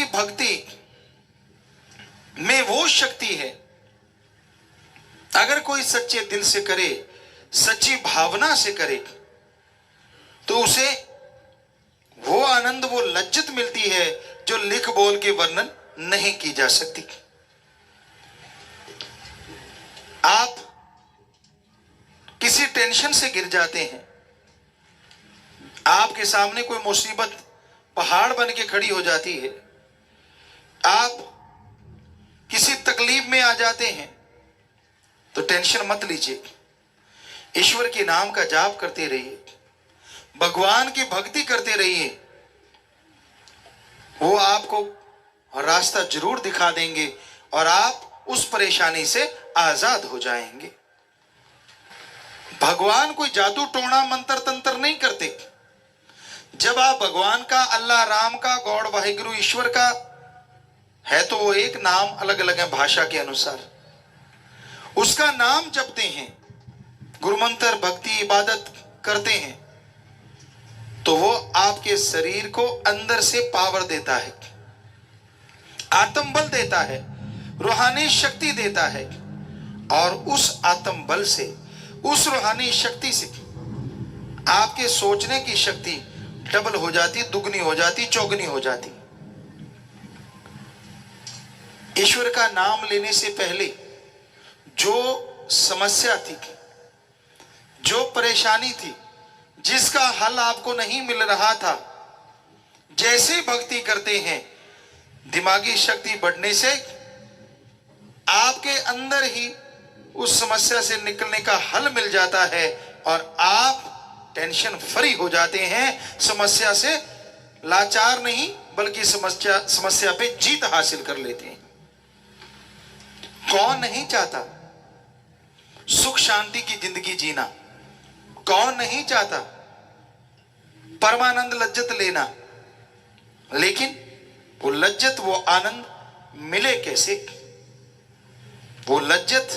की भक्ति में वो शक्ति है, अगर कोई सच्चे दिल से करे, सच्ची भावना से करे, तो उसे वो आनंद, वो लज्जत मिलती है जो लिख बोल के वर्णन नहीं की जा सकती। आप किसी टेंशन से गिर जाते हैं, आपके सामने कोई मुसीबत पहाड़ बन के खड़ी हो जाती है, आप किसी तकलीफ में आ जाते हैं, तो टेंशन मत लीजिए, ईश्वर के नाम का जाप करते रहिए, भगवान की भक्ति करते रहिए, वो आपको रास्ता जरूर दिखा देंगे और आप उस परेशानी से आजाद हो जाएंगे। भगवान कोई जादू टोना मंत्र तंत्र नहीं करते। जब आप भगवान का, अल्लाह राम का, गॉड वाहिगुरु ईश्वर का है, तो वो एक नाम अलग अलग है भाषा के अनुसार, उसका नाम जपते हैं, गुरुमंत्र भक्ति इबादत करते हैं, तो वो आपके शरीर को अंदर से पावर देता है, आत्मबल देता है, रूहानी शक्ति देता है, और उस आत्मबल से, उस रूहानी शक्ति से आपके सोचने की शक्ति डबल हो जाती, दुगनी हो जाती, चौगनी हो जाती। ईश्वर का नाम लेने से पहले जो समस्या थी, जो परेशानी थी, जिसका हल आपको नहीं मिल रहा था, जैसे भक्ति करते हैं, दिमागी शक्ति बढ़ने से आपके अंदर ही उस समस्या से निकलने का हल मिल जाता है और आप टेंशन फ्री हो जाते हैं, समस्या से लाचार नहीं बल्कि समस्या पे जीत हासिल कर लेते हैं। कौन नहीं चाहता सुख शांति की जिंदगी जीना? कौन नहीं चाहता परमानंद लज्जत लेना? लेकिन वो लज्जत, वो आनंद मिले कैसे? वो लज्जत,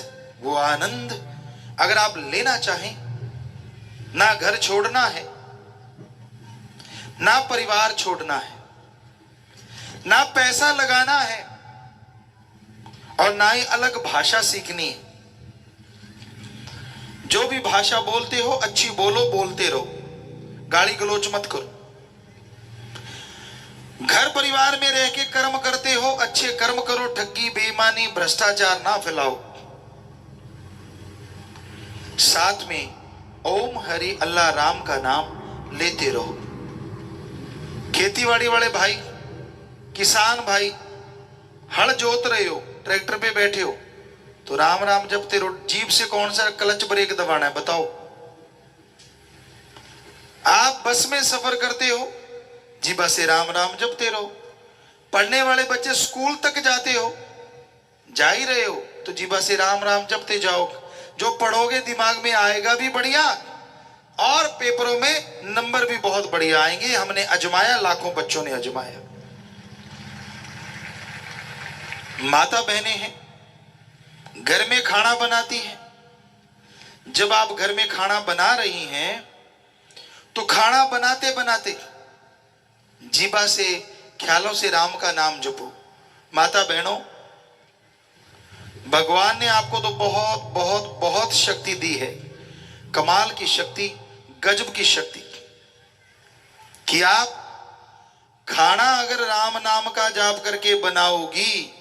वो आनंद अगर आप लेना चाहें, ना घर छोड़ना है, ना परिवार छोड़ना है, ना पैसा लगाना है, और ना ही अलग भाषा सीखनी है। जो भी भाषा बोलते हो अच्छी बोलो, बोलते रहो, गाली गलोच मत करो। घर परिवार में रह के कर्म करते हो, अच्छे कर्म करो, ठगी बेईमानी भ्रष्टाचार ना फैलाओ। साथ में ओम हरि अल्लाह राम का नाम लेते रहो। खेतीबाड़ी वाले भाई, किसान भाई, हल जोत रहे हो, ट्रैक्टर पे बैठे हो, तो राम राम जपते रहो। जीभ से कौन सा क्लच ब्रेक दबाना है बताओ? आप बस में सफर करते हो, जीभा से राम राम जपते रहो। पढ़ने वाले बच्चे स्कूल तक जाते हो, जा ही रहे हो, तो जीभा से राम राम जपते जाओ। जो पढ़ोगे दिमाग में आएगा भी बढ़िया, और पेपरों में नंबर भी बहुत बढ़िया आएंगे। हमने अजमाया, लाखों बच्चों ने अजमाया। माता बहनें हैं, घर में खाना बनाती हैं। जब आप घर में खाना बना रही हैं, तो खाना बनाते बनाते जीभा से, ख्यालों से राम का नाम जपो। माता बहनों, भगवान ने आपको तो बहुत बहुत बहुत शक्ति दी है, कमाल की शक्ति, गजब की शक्ति, कि आप खाना अगर राम नाम का जाप करके बनाओगी,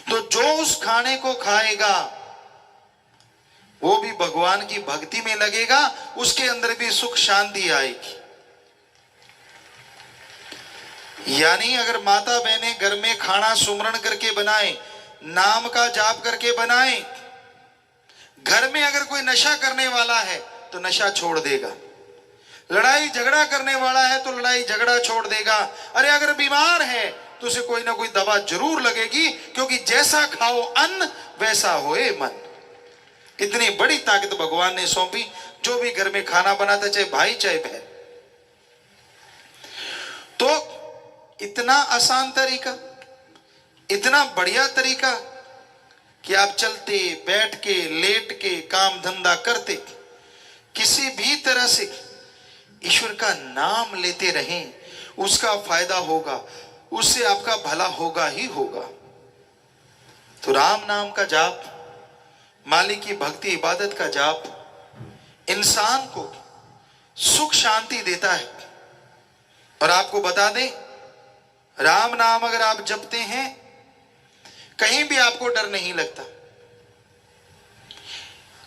तो जो उस खाने को खाएगा वो भी भगवान की भक्ति में लगेगा, उसके अंदर भी सुख शांति आएगी। यानी अगर माता बहनें घर में खाना सुमरण करके बनाए, नाम का जाप करके बनाए, घर में अगर कोई नशा करने वाला है तो नशा छोड़ देगा, लड़ाई झगड़ा करने वाला है तो लड़ाई झगड़ा छोड़ देगा, अरे अगर बीमार है तो उसे कोई ना कोई दवा जरूर लगेगी, क्योंकि जैसा खाओ अन्न वैसा होए मन। इतनी बड़ी ताकत भगवान ने सौंपी। जो भी घर में खाना बनाता, चाहे भाई चाहे बहन, तो इतना आसान तरीका, इतना बढ़िया तरीका कि आप चलते, बैठ के, लेट के, काम धंधा करते, किसी भी तरह से ईश्वर का नाम लेते रहें, उसका फायदा होगा। उससे आपका भला होगा ही होगा। तो राम नाम का जाप, मालिक की भक्ति इबादत का जाप इंसान को सुख शांति देता है। और आपको बता दें, राम नाम अगर आप जपते हैं, कहीं भी आपको डर नहीं लगता।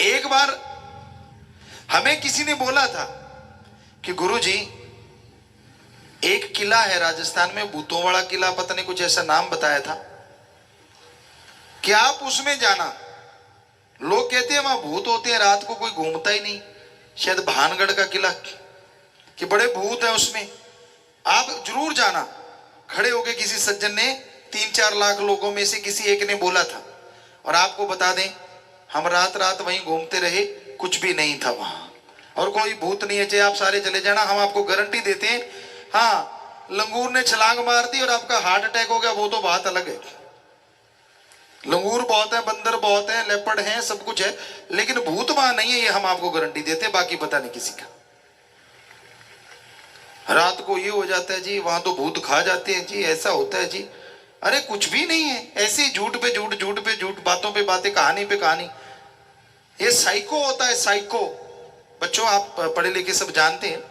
एक बार हमें किसी ने बोला था कि गुरुजी, एक किला है राजस्थान में, भूतोंवाड़ा किला, पता नहीं कुछ ऐसा नाम बताया था, कि आप उसमें जाना। लोग कहते हैं वहां भूत होते हैं, रात को कोई घूमता ही नहीं, शायद भानगढ़ का किला, कि बड़े भूत है उसमें, आप जरूर जाना। खड़े होके किसी सज्जन ने 3-4 लाख लोगों में से किसी एक ने बोला था। और आपको बता दें, हम रात रात वहीं घूमते रहे, कुछ भी नहीं था वहां, और कोई भूत नहीं है। चाहे आप सारे चले जाना, हम आपको गारंटी देते हैं। हाँ, लंगूर ने छलांग मार दी और आपका हार्ट अटैक हो गया, वो तो बात अलग है। लंगूर बहुत है, बंदर बहुत है, लेपर्ड है, सब कुछ है, लेकिन भूत वहां नहीं है, ये हम आपको गारंटी देते हैं। बाकी पता नहीं किसी का। रात को ये हो जाता है जी, वहां तो भूत खा जाते हैं जी, ऐसा होता है जी। अरे कुछ भी नहीं है, ऐसे ही झूठ पे झूठ, झूठ पे झूठ, बातों पे बातें, कहानी पे कहानी। ये साइको होता है, साइको। बच्चों, आप पढ़े लिखे सब जानते हैं,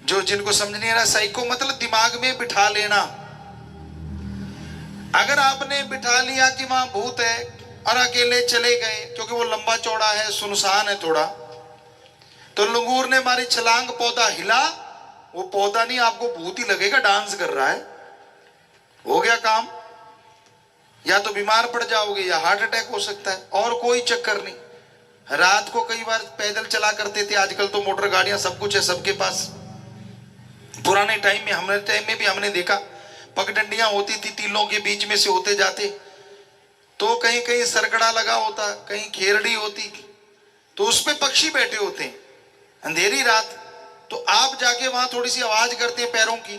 जो जिनको समझ नहीं आ रहा, साइको मतलब दिमाग में बिठा लेना। अगर आपने बिठा लिया कि वहां भूत है और अकेले चले गए, क्योंकि वो लंबा चौड़ा है, सुनसान है थोड़ा, तो लंगूर ने मारी छलांग, पौधा हिला, वो पौधा नहीं, आपको भूत ही लगेगा डांस कर रहा है, हो गया काम। या तो बीमार पड़ जाओगे या हार्ट अटैक हो सकता है, और कोई चक्कर नहीं। रात को कई बार पैदल चला करते थे, आजकल तो मोटर गाड़ियां सब कुछ है सबके पास। पुराने टाइम में, हमारे टाइम में भी हमने देखा, पगडंडियां होती थी, टीलों के बीच में से होते जाते, तो कहीं कहीं सरकड़ा लगा होता, कहीं खेरड़ी होती, तो उस पे पक्षी बैठे होते हैं। अंधेरी रात, तो आप जाके वहां थोड़ी सी आवाज करते हैं पैरों की,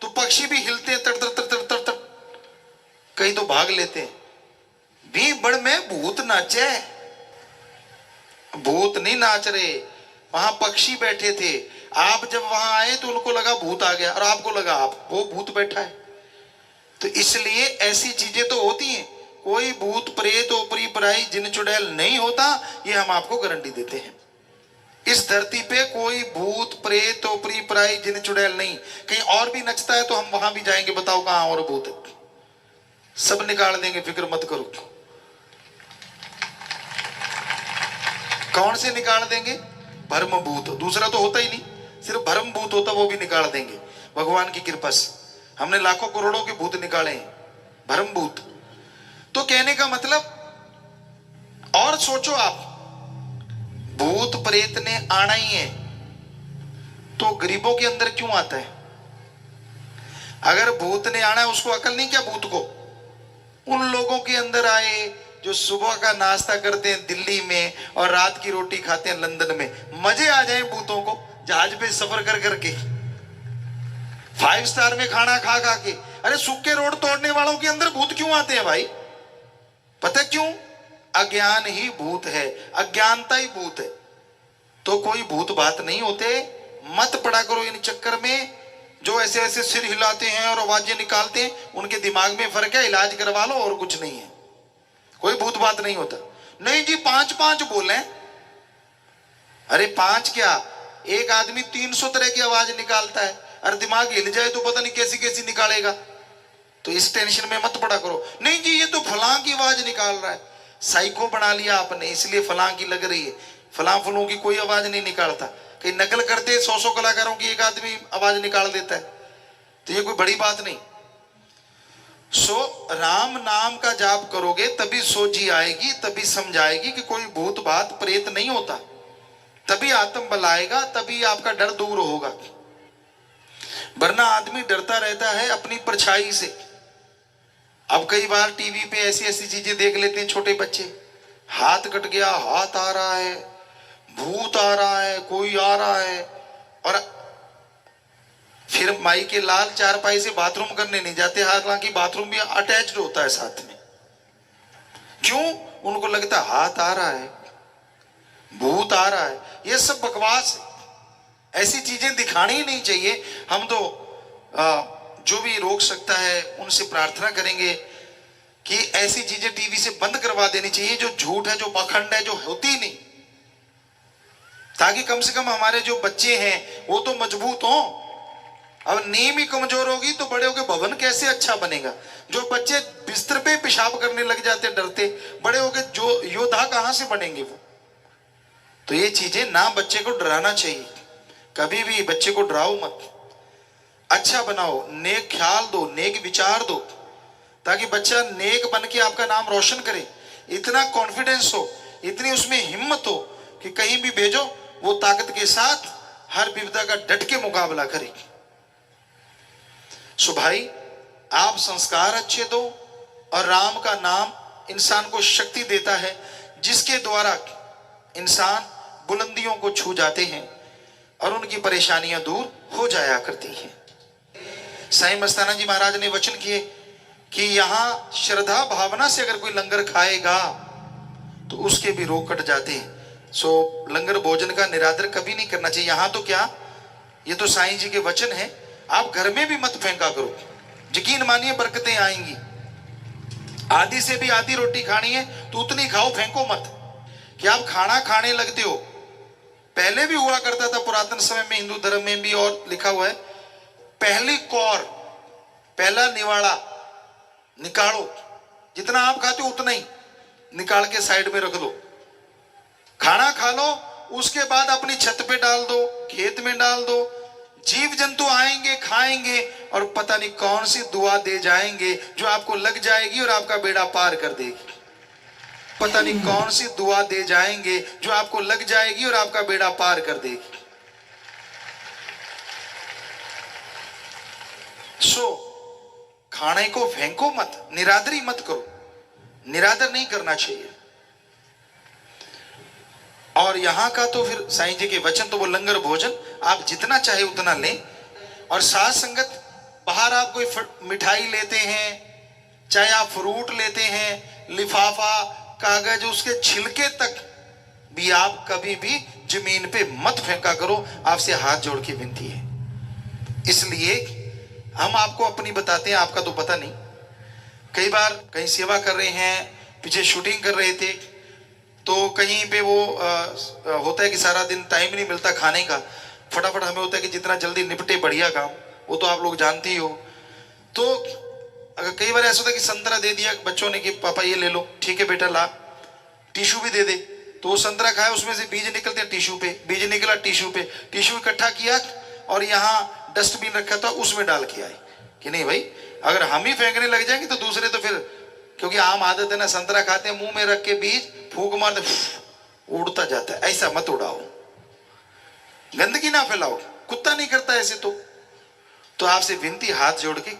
तो पक्षी भी हिलते हैं, तर तर तर तर तर तर, कहीं तो भाग लेते हैं। भी बड़ में भूत नाचे, भूत नहीं नाच रहे, वहां पक्षी बैठे थे। आप जब वहां आए तो उनको लगा भूत आ गया, और आपको लगा आप वो भूत बैठा है। तो इसलिए ऐसी चीजें तो होती हैं, कोई भूत प्रेत ओपरी पराई जिन चुड़ैल नहीं होता, ये हम आपको गारंटी देते हैं। इस धरती पे कोई भूत प्रेत ओपरी पराई जिन चुड़ैल नहीं। कहीं और भी नचता है तो हम वहां भी जाएंगे, बताओ कहां और भूत है, सब निकाल देंगे, फिक्र मत करो। कौन से निकाल देंगे? भरम भूत, दूसरा तो होता ही नहीं, सिर्फ भरम भूत होता, वो भी निकाल देंगे भगवान की कृपा से। हमने लाखों करोड़ों के भूत निकाले हैं, भरम भूत। तो कहने का मतलब, और सोचो आप, भूत प्रेत ने आना ही है, तो गरीबों के अंदर क्यों आता है? अगर भूत ने आना है, उसको अकल नहीं क्या भूत को? उन लोगों के अंदर आए जो सुबह का नाश्ता करते हैं दिल्ली में और रात की रोटी खाते हैं लंदन में। मजे आ जाए भूतों को जहाज पे सफर कर करके, 5 स्टार में खाना खा खा के। अरे सूखे रोड तोड़ने वालों के अंदर भूत क्यों आते हैं भाई? पता क्यों? अज्ञान ही भूत है, अज्ञानता ही भूत है। तो कोई भूत बात नहीं होते, मत पड़ा करो इन चक्कर में। जो ऐसे ऐसे सिर हिलाते हैं और आवाजें निकालते हैं, उनके दिमाग में फर्क है, इलाज करवा लो, और कुछ नहीं है। कोई भूत बात नहीं होता। नहीं जी 5-5 बोले, अरे 5 क्या, एक आदमी 300 तरह की आवाज निकालता है, और दिमाग हिल जाए तो पता नहीं कैसी कैसी निकालेगा। तो इस टेंशन में मत पड़ा करो। नहीं जी ये तो फलां की आवाज निकाल रहा है, साइको बना लिया आपने, इसलिए फलां की लग रही है। फलां फलों की कोई आवाज नहीं निकालता। कहीं नकल करते 100 कलाकारों की एक आदमी आवाज निकाल देता है, तो ये कोई बड़ी बात नहीं। सो राम नाम का जाप करोगे तभी सोझी आएगी, तभी समझ आएगी कि कोई भूत बात प्रेत नहीं होता, तभी आत्म बल आएगा, तभी आपका डर दूर होगा। वरना आदमी डरता रहता है अपनी परछाई से। अब कई बार टीवी पे ऐसी ऐसी चीजें देख लेते हैं छोटे बच्चे, हाथ कट गया, हाथ आ रहा है, भूत आ रहा है, कोई आ रहा है, और फिर माई के लाल चारपाई से बाथरूम करने नहीं जाते, हालांकि बाथरूम भी अटैच्ड होता है साथ में। क्यों? उनको लगता है हाथ आ रहा है, भूत आ रहा है। ये सब बकवास है, ऐसी चीजें दिखानी ही नहीं चाहिए। हम तो जो भी रोक सकता है उनसे प्रार्थना करेंगे कि ऐसी चीजें टीवी से बंद करवा देनी चाहिए जो झूठ है, जो पाखंड है, जो होती ही नहीं, ताकि कम से कम हमारे जो बच्चे हैं वो तो मजबूत हों। अब नींव ही कमजोर होगी तो बड़े होके भवन कैसे अच्छा बनेगा। जो बच्चे बिस्तर पे पेशाब करने लग जाते डरते, बड़े होके जो योद्धा कहां से बनेंगे वो। तो ये चीजें ना, बच्चे को डराना चाहिए, कभी भी बच्चे को डराओ मत, अच्छा बनाओ, नेक ख्याल दो, नेक विचार दो, ताकि बच्चा नेक बन के आपका नाम रोशन करे। इतना कॉन्फिडेंस हो, इतनी उसमें हिम्मत हो कि कहीं भी भेजो वो ताकत के साथ हर विपदा का डट के मुकाबला करे। सो भाई, आप संस्कार अच्छे दो, और राम का नाम इंसान को शक्ति देता है जिसके द्वारा इंसान बुलंदियों को छू जाते हैं और उनकी परेशानियां दूर हो जाया करती हैं। साईं मस्ताना जी महाराज ने वचन किए कि यहां श्रद्धा भावना से अगर कोई लंगर खाएगा तो उसके भी रोग कट जाते हैं। सो लंगर भोजन का निरादर कभी नहीं करना चाहिए। यहां तो क्या, ये तो साईं जी के वचन है, आप घर में भी मत फेंका करो, यकीन मानिए बरकतें आएंगी। आधी से भी आधी रोटी खानी है तो उतनी खाओ, फेंको मत। कि आप खाना खाने लगते हो, पहले भी हुआ करता था पुरातन समय में, हिंदू धर्म में भी, और लिखा हुआ है पहली कौर, पहला निवाड़ा निकालो, जितना आप खाते हो उतना ही निकाल के साइड में रख दो। खाना खा लो, उसके बाद अपनी छत पे डाल दो, खेत में डाल दो। जीव जंतु आएंगे, खाएंगे, और पता नहीं कौन सी दुआ दे जाएंगे जो आपको लग जाएगी और आपका बेड़ा पार कर देगी। पता नहीं कौन सी दुआ दे जाएंगे जो आपको लग जाएगी और आपका बेड़ा पार कर देगी। सो खाने को फेंको मत, निरादरी मत करो, निरादर नहीं करना चाहिए। और यहां का तो फिर साईं जी के वचन तो वो लंगर भोजन आप जितना चाहे उतना लें। और साथ संगत, बाहर आप कोई मिठाई लेते हैं, चाहे आप फ्रूट लेते हैं, लिफाफा, कागज, उसके छिलके तक भी आप कभी भी जमीन पे मत फेंका करो। आपसे हाथ जोड़ के विनती है। इसलिए हम आपको अपनी बताते हैं, आपका तो पता नहीं। कई बार कहीं सेवा कर रहे हैं, पीछे शूटिंग कर रहे थे, तो कहीं पे वो होता है कि सारा दिन टाइम नहीं मिलता खाने का, फटाफट हमें होता है कि जितना जल्दी निपटे बढ़िया काम, वो तो आप लोग जानते ही हो। तो अगर कई बार ऐसा होता है कि संतरा दे दिया बच्चों ने कि पापा ये ले लो, ठीक है बेटा ला, टिश्यू भी दे दे, तो वो संतरा खाया, उसमें से बीज निकलते हैं टिश्यू पे, बीज निकला टिश्यू पे, टिश्यू इकट्ठा किया और यहाँ डस्टबिन रखा था उसमें डाल के आए। कि नहीं भाई, अगर हम ही फेंकने लग जाएंगे तो दूसरे तो फिर, क्योंकि आम आदत है ना, संतरा खाते हैं, मुंह में रख के बीज फूंक मारते, उड़ता जाता है। ऐसा मत उड़ाओ, गंदगी ना फैलाओ, कुत्ता नहीं करता ऐसे। तो आपसे विनती, हाथ जोड़ के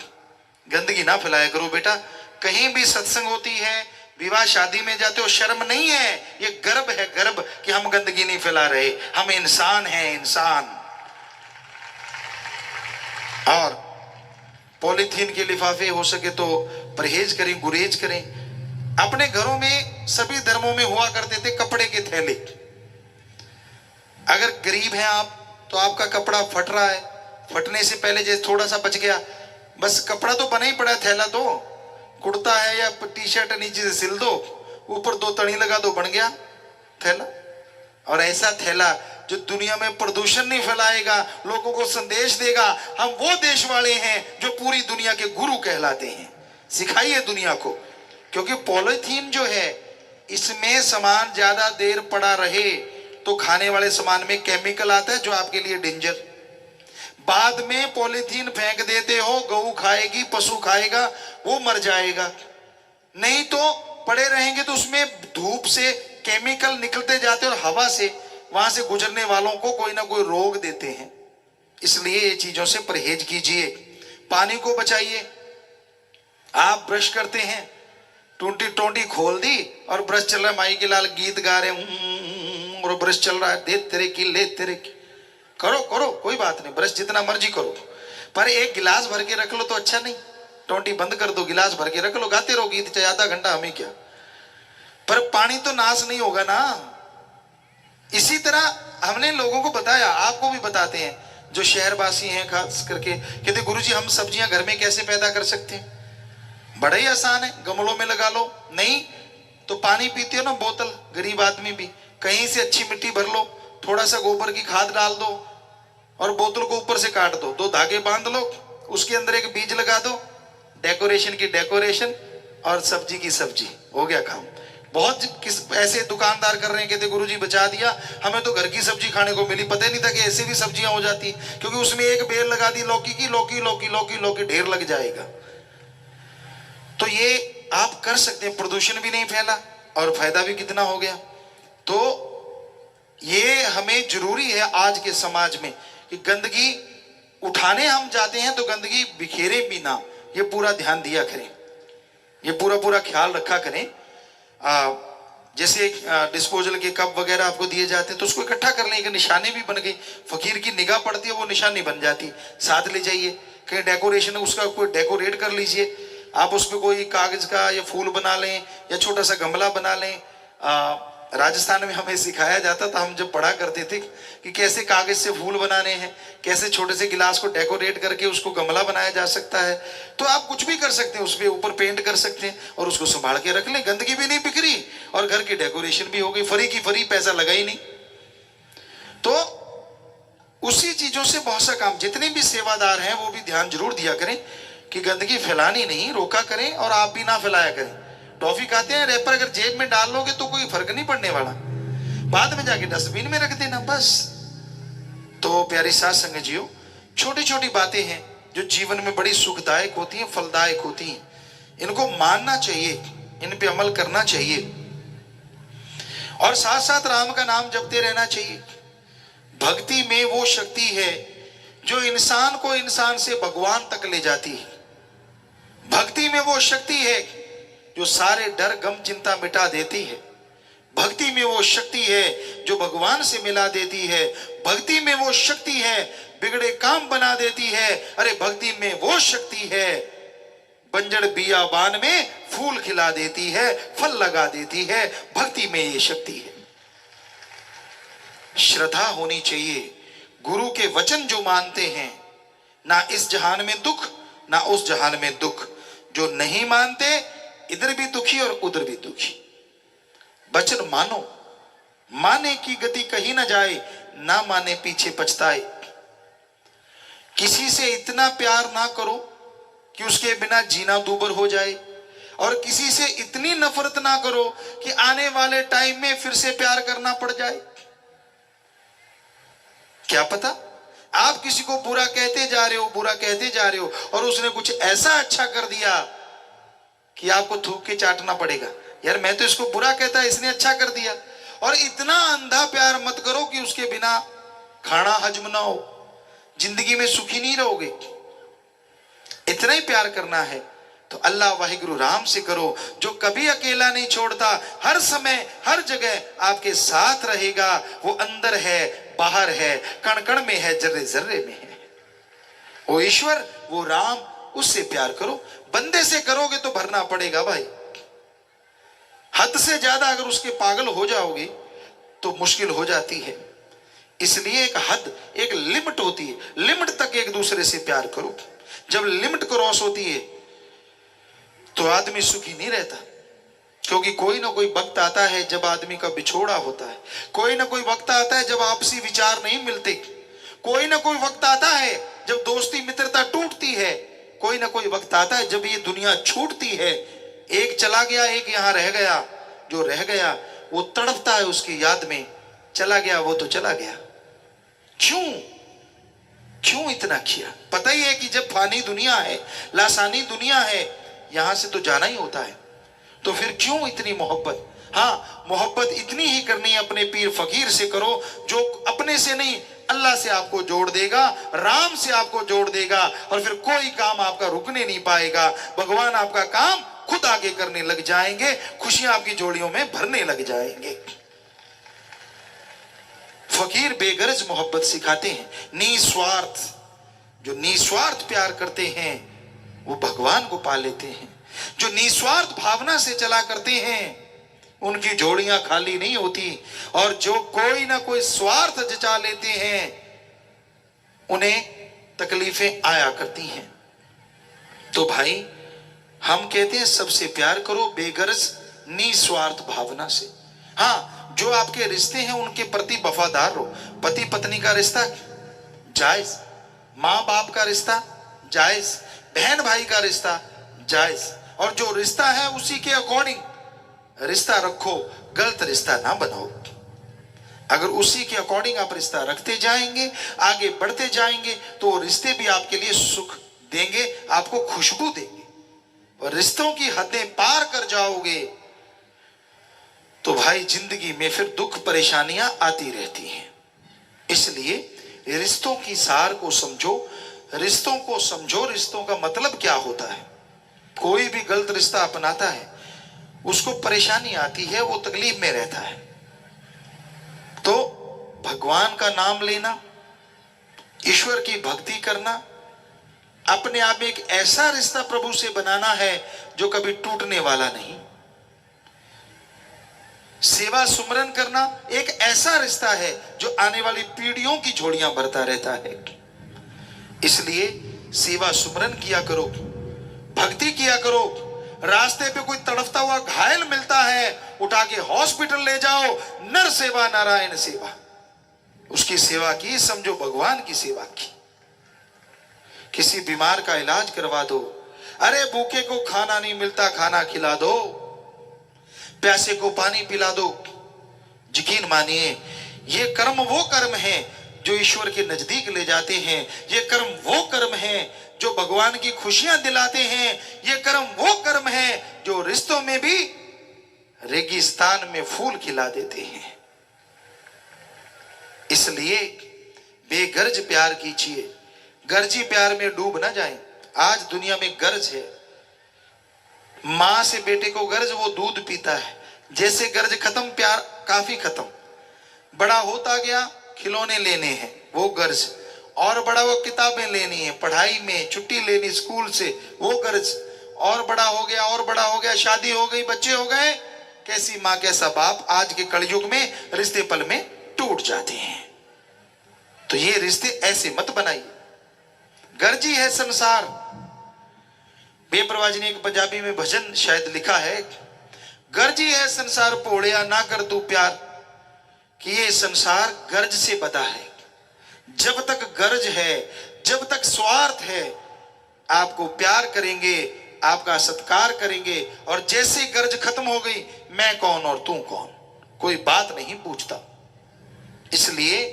गंदगी ना फैलाया करो बेटा। कहीं भी सत्संग होती है, विवाह शादी में जाते हो, शर्म नहीं है, ये गर्व है, गर्व कि हम गंदगी नहीं फैला रहे, हम इंसान हैं, इंसान। और पॉलीथीन के लिफाफे हो सके तो परहेज करें, गुरेज करें। अपने घरों में सभी धर्मों में हुआ करते थे कपड़े के थैले। अगर गरीब हैं आप, तो आपका कपड़ा फट रहा है, फटने से पहले जैसे थोड़ा सा बच गया, बस कपड़ा तो बना ही पड़ा है, थैला तो, कुर्ता है या टी शर्ट नीचे से सिल दो, ऊपर 2 तड़ी लगा दो, बन गया थैला। और ऐसा थैला जो दुनिया में प्रदूषण नहीं फैलाएगा, लोगों को संदेश देगा, हम वो देश वाले हैं जो पूरी दुनिया के गुरु कहलाते हैं। सिखाइए दुनिया को, क्योंकि पॉलीथीन जो है, इसमें सामान ज्यादा देर पड़ा रहे तो खाने वाले सामान में केमिकल आता है जो आपके लिए डेंजर। बाद में पॉलीथीन फेंक देते हो, गऊ खाएगी, पशु खाएगा, वो मर जाएगा। नहीं तो पड़े रहेंगे तो उसमें धूप से केमिकल निकलते जाते और हवा से, वहां से गुजरने वालों को कोई ना कोई रोग देते हैं। इसलिए ये चीजों से परहेज कीजिए। पानी को बचाइए। आप ब्रश करते हैं, टूटी टोटी खोल दी और ब्रश चल रहा है, माई के लाल गीत गा रहे हैं, और ब्रश चल रहा है, दे तेरे की ले तेरे की। करो करो, कोई बात नहीं, ब्रश जितना मर्जी करो, पर एक गिलास भर के रख लो तो अच्छा नहीं। टोटी बंद कर दो, गिलास भर के रख लो, गाते रहो गीत, चाहे आधा घंटा, हमें क्या। पर पानी तो नाश नहीं होगा ना। इसी तरह हमने लोगों को बताया, आपको भी बताते हैं, जो शहरवासी हैं खास करके, कहते गुरुजी हम सब्जियां घर में कैसे पैदा कर सकते हैं? बड़ा ही आसान है, गमलों में लगा लो। नहीं तो पानी पीते हो ना बोतल, गरीब आदमी भी, कहीं से अच्छी मिट्टी भर लो, थोड़ा सा गोबर की खाद डाल दो और बोतल को ऊपर से काट दो, 2 धागे बांध लो, उसके अंदर एक बीज लगा दो, डेकोरेशन की डेकोरेशन और सब्जी की सब्जी, हो गया काम। बहुत किस ऐसे दुकानदार कर रहे हैं, कहते गुरुजी बचा दिया, हमें तो घर की सब्जी खाने को मिली, पता ही नहीं था कि ऐसे भी सब्जियां हो जाती, क्योंकि उसमें एक बेल लगा दी लौकी की, लौकी लौकी लौकी लौकी ढेर लग जाएगा। तो ये आप कर सकते हैं, प्रदूषण भी नहीं फैला और फायदा भी कितना हो गया। तो ये हमें जरूरी है आज के समाज में कि गंदगी उठाने हम जाते हैं तो गंदगी बिखेरे भी ना, ये पूरा ध्यान दिया करें, ये पूरा ख्याल रखा करें। जैसे डिस्पोजल के कप वगैरह आपको दिए जाते हैं तो उसको इकट्ठा कर लें, एक निशानी भी बन गई, फकीर की निगाह पड़ती है वो निशानी बन जाती, साथ ले जाइए। कहीं डेकोरेशन उसका कोई डेकोरेट कर लीजिए, आप उस पर कोई कागज का या फूल बना लें या छोटा सा गमला बना लें। राजस्थान में हमें सिखाया जाता था, हम जब पढ़ा करते थे कि कैसे कागज से फूल बनाने हैं, कैसे छोटे से गिलास को डेकोरेट करके उसको गमला बनाया जा सकता है। तो आप कुछ भी कर सकते हैं, उस पर ऊपर पेंट कर सकते हैं और उसको संभाल के रख लें, गंदगी भी नहीं बिखरी और घर की डेकोरेशन भी हो गई, फ्री की फ्री, पैसा लगा ही नहीं। तो उसी चीजों से बहुत सा काम, जितने भी सेवादार हैं वो भी ध्यान जरूर दिया करें कि गंदगी फैलानी नहीं, रोका करें और आप भी ना फैलाया करें। टॉफी खाते हैं, रैपर अगर जेब में डाल लोगे तो कोई फर्क नहीं पड़ने वाला, बाद में जाके डस्टबिन में रख देना बस। तो प्यारे साथ संगत जियो, छोटी छोटी बातें हैं जो जीवन में बड़ी सुखदायक होती हैं, फलदायक होती हैं, इनको मानना चाहिए, इन पे अमल करना चाहिए और साथ साथ राम का नाम जपते रहना चाहिए। भक्ति में वो शक्ति है जो इंसान को इंसान से भगवान तक ले जाती है। भक्ति में वो शक्ति है जो सारे डर गम चिंता मिटा देती है। भक्ति में वो शक्ति है जो भगवान से मिला देती है। भक्ति में वो शक्ति है बिगड़े काम बना देती है। अरे भक्ति में वो शक्ति है बंजर बियाबान में फूल खिला देती है, फल लगा देती है। भक्ति में ये शक्ति है। श्रद्धा होनी चाहिए। गुरु के वचन जो मानते हैं, ना इस जहान में दुख ना उस जहान में दुख। जो नहीं मानते, इधर भी दुखी और उधर भी दुखी। वचन मानो, माने की गति कहीं ना जाए, ना माने पीछे पछताए। किसी से इतना प्यार ना करो कि उसके बिना जीना दूभर हो जाए, और किसी से इतनी नफरत ना करो कि आने वाले टाइम में फिर से प्यार करना पड़ जाए। क्या पता आप किसी को बुरा कहते जा रहे हो, बुरा कहते जा रहे हो, और उसने कुछ ऐसा अच्छा कर दिया कि आपको थूक के चाटना पड़ेगा, यार मैं तो इसको बुरा कहता, इसने अच्छा कर दिया। और इतना अंधा प्यार मत करो कि उसके बिना खाना हजम ना हो, जिंदगी में सुखी नहीं रहोगे। इतना ही प्यार करना है तो अल्लाह वाहिगुरु राम से करो, जो कभी अकेला नहीं छोड़ता, हर समय हर जगह आपके साथ रहेगा। वो अंदर है, बाहर है, कण कण में है, जर्रे जर्रे में है। वो ईश्वर, वो राम, उससे प्यार करो। बंदे से करोगे तो भरना पड़ेगा भाई। हद से ज्यादा अगर उसके पागल हो जाओगे तो मुश्किल हो जाती है। इसलिए एक हद, एक लिमिट होती है, लिमिट तक एक दूसरे से प्यार करो। जब लिमिट क्रॉस होती है तो आदमी सुखी नहीं रहता, क्योंकि कोई ना कोई वक्त आता है जब आदमी का बिछोड़ा होता है। कोई ना कोई वक्त आता है जब आपसी विचार नहीं मिलते। कोई ना कोई वक्त आता है जब दोस्ती मित्रता टूटती है। कोई ना कोई वक्त आता है जब ये दुनिया छूटती है। एक चला गया, एक यहां रह गया। जो रह गया वो तड़पता है उसकी याद में, चला गया वो तो चला गया। क्यों इतना किया? पता ही है कि जब फानी दुनिया है, लासानी दुनिया है, यहां से तो जाना ही होता है, तो फिर क्यों इतनी मोहब्बत? हाँ, मोहब्बत इतनी ही करनी है अपने पीर फकीर से करो, जो अपने से नहीं अल्लाह से आपको जोड़ देगा, राम से आपको जोड़ देगा, और फिर कोई काम आपका रुकने नहीं पाएगा। भगवान आपका काम खुद आगे करने लग जाएंगे, खुशियां आपकी झोलियों में भरने लग जाएंगे। फकीर बेगरज मोहब्बत सिखाते हैं, निस्वार्थ। जो निस्वार्थ प्यार करते हैं वो भगवान को पा लेते हैं। जो निस्वार्थ भावना से चला करते हैं उनकी झोलियां खाली नहीं होती। और जो कोई ना कोई स्वार्थ जचा लेते हैं उन्हें तकलीफें आया करती हैं। तो भाई हम कहते हैं सबसे प्यार करो बेगरज निस्वार्थ भावना से। हाँ, जो आपके रिश्ते हैं उनके प्रति वफादार रहो। पति पत्नी का रिश्ता जायज, माँ बाप का रिश्ता जायज, बहन भाई का रिश्ता जायज, और जो रिश्ता है उसी के अकॉर्डिंग रिश्ता रखो, गलत रिश्ता ना बनाओ। अगर उसी के अकॉर्डिंग आप रिश्ता रखते जाएंगे, आगे बढ़ते जाएंगे, तो रिश्ते भी आपके लिए सुख देंगे, आपको खुशबू देंगे। और रिश्तों की हदें पार कर जाओगे तो भाई जिंदगी में फिर दुख परेशानियां आती रहती हैं। इसलिए रिश्तों की सार को समझो, रिश्तों को समझो, रिश्तों का मतलब क्या होता है। कोई भी गलत रिश्ता अपनाता है उसको परेशानी आती है, वो तकलीफ में रहता है। तो भगवान का नाम लेना, ईश्वर की भक्ति करना, अपने आप में एक ऐसा रिश्ता प्रभु से बनाना है जो कभी टूटने वाला नहीं। सेवा सुमरन करना एक ऐसा रिश्ता है जो आने वाली पीढ़ियों की झोलियां भरता रहता है। इसलिए सेवा सुमरन किया करो, भक्ति किया करो। रास्ते पे कोई तड़फता हुआ घायल मिलता है, उठा के हॉस्पिटल ले जाओ, नर सेवा नारायण सेवा, उसकी सेवा की समझो भगवान की सेवा की। किसी बीमार का इलाज करवा दो, अरे भूखे को खाना नहीं मिलता खाना खिला दो, प्यासे को पानी पिला दो। यकीन मानिए ये कर्म वो कर्म है जो ईश्वर के नजदीक ले जाते हैं। ये कर्म वो कर्म है जो भगवान की खुशियां दिलाते हैं। ये कर्म वो कर्म है जो रिश्तों में भी रेगिस्तान में फूल खिला देते हैं। इसलिए बेगर्ज प्यार कीजिए, गर्जी प्यार में डूब ना जाएं। आज दुनिया में गर्ज है, मां से बेटे को गर्ज, वो दूध पीता है। जैसे गर्ज खत्म, प्यार काफी खत्म। बड़ा होता गया, खिलौने लेने हैं, वो गर्ज। और बड़ा वो किताबें लेनी है, पढ़ाई में छुट्टी लेनी स्कूल से, वो गर्ज। और बड़ा हो गया, और बड़ा हो गया, शादी हो गई, बच्चे हो गए, कैसी माँ कैसा बाप। आज के कलयुग में रिश्ते पल में टूट जाते हैं। तो ये रिश्ते ऐसे मत बनाइए। गर्जी है संसार। बेपरवाह जी ने एक पंजाबी में भजन शायद लिखा है, गर्जी है संसार पोड़िया ना कर तू प्यार, कि ये संसार गर्ज से बंधा है। जब तक गर्ज है, जब तक स्वार्थ है, आपको प्यार करेंगे, आपका सत्कार करेंगे, और जैसे गर्ज खत्म हो गई, मैं कौन और तू कौन, कोई बात नहीं पूछता। इसलिए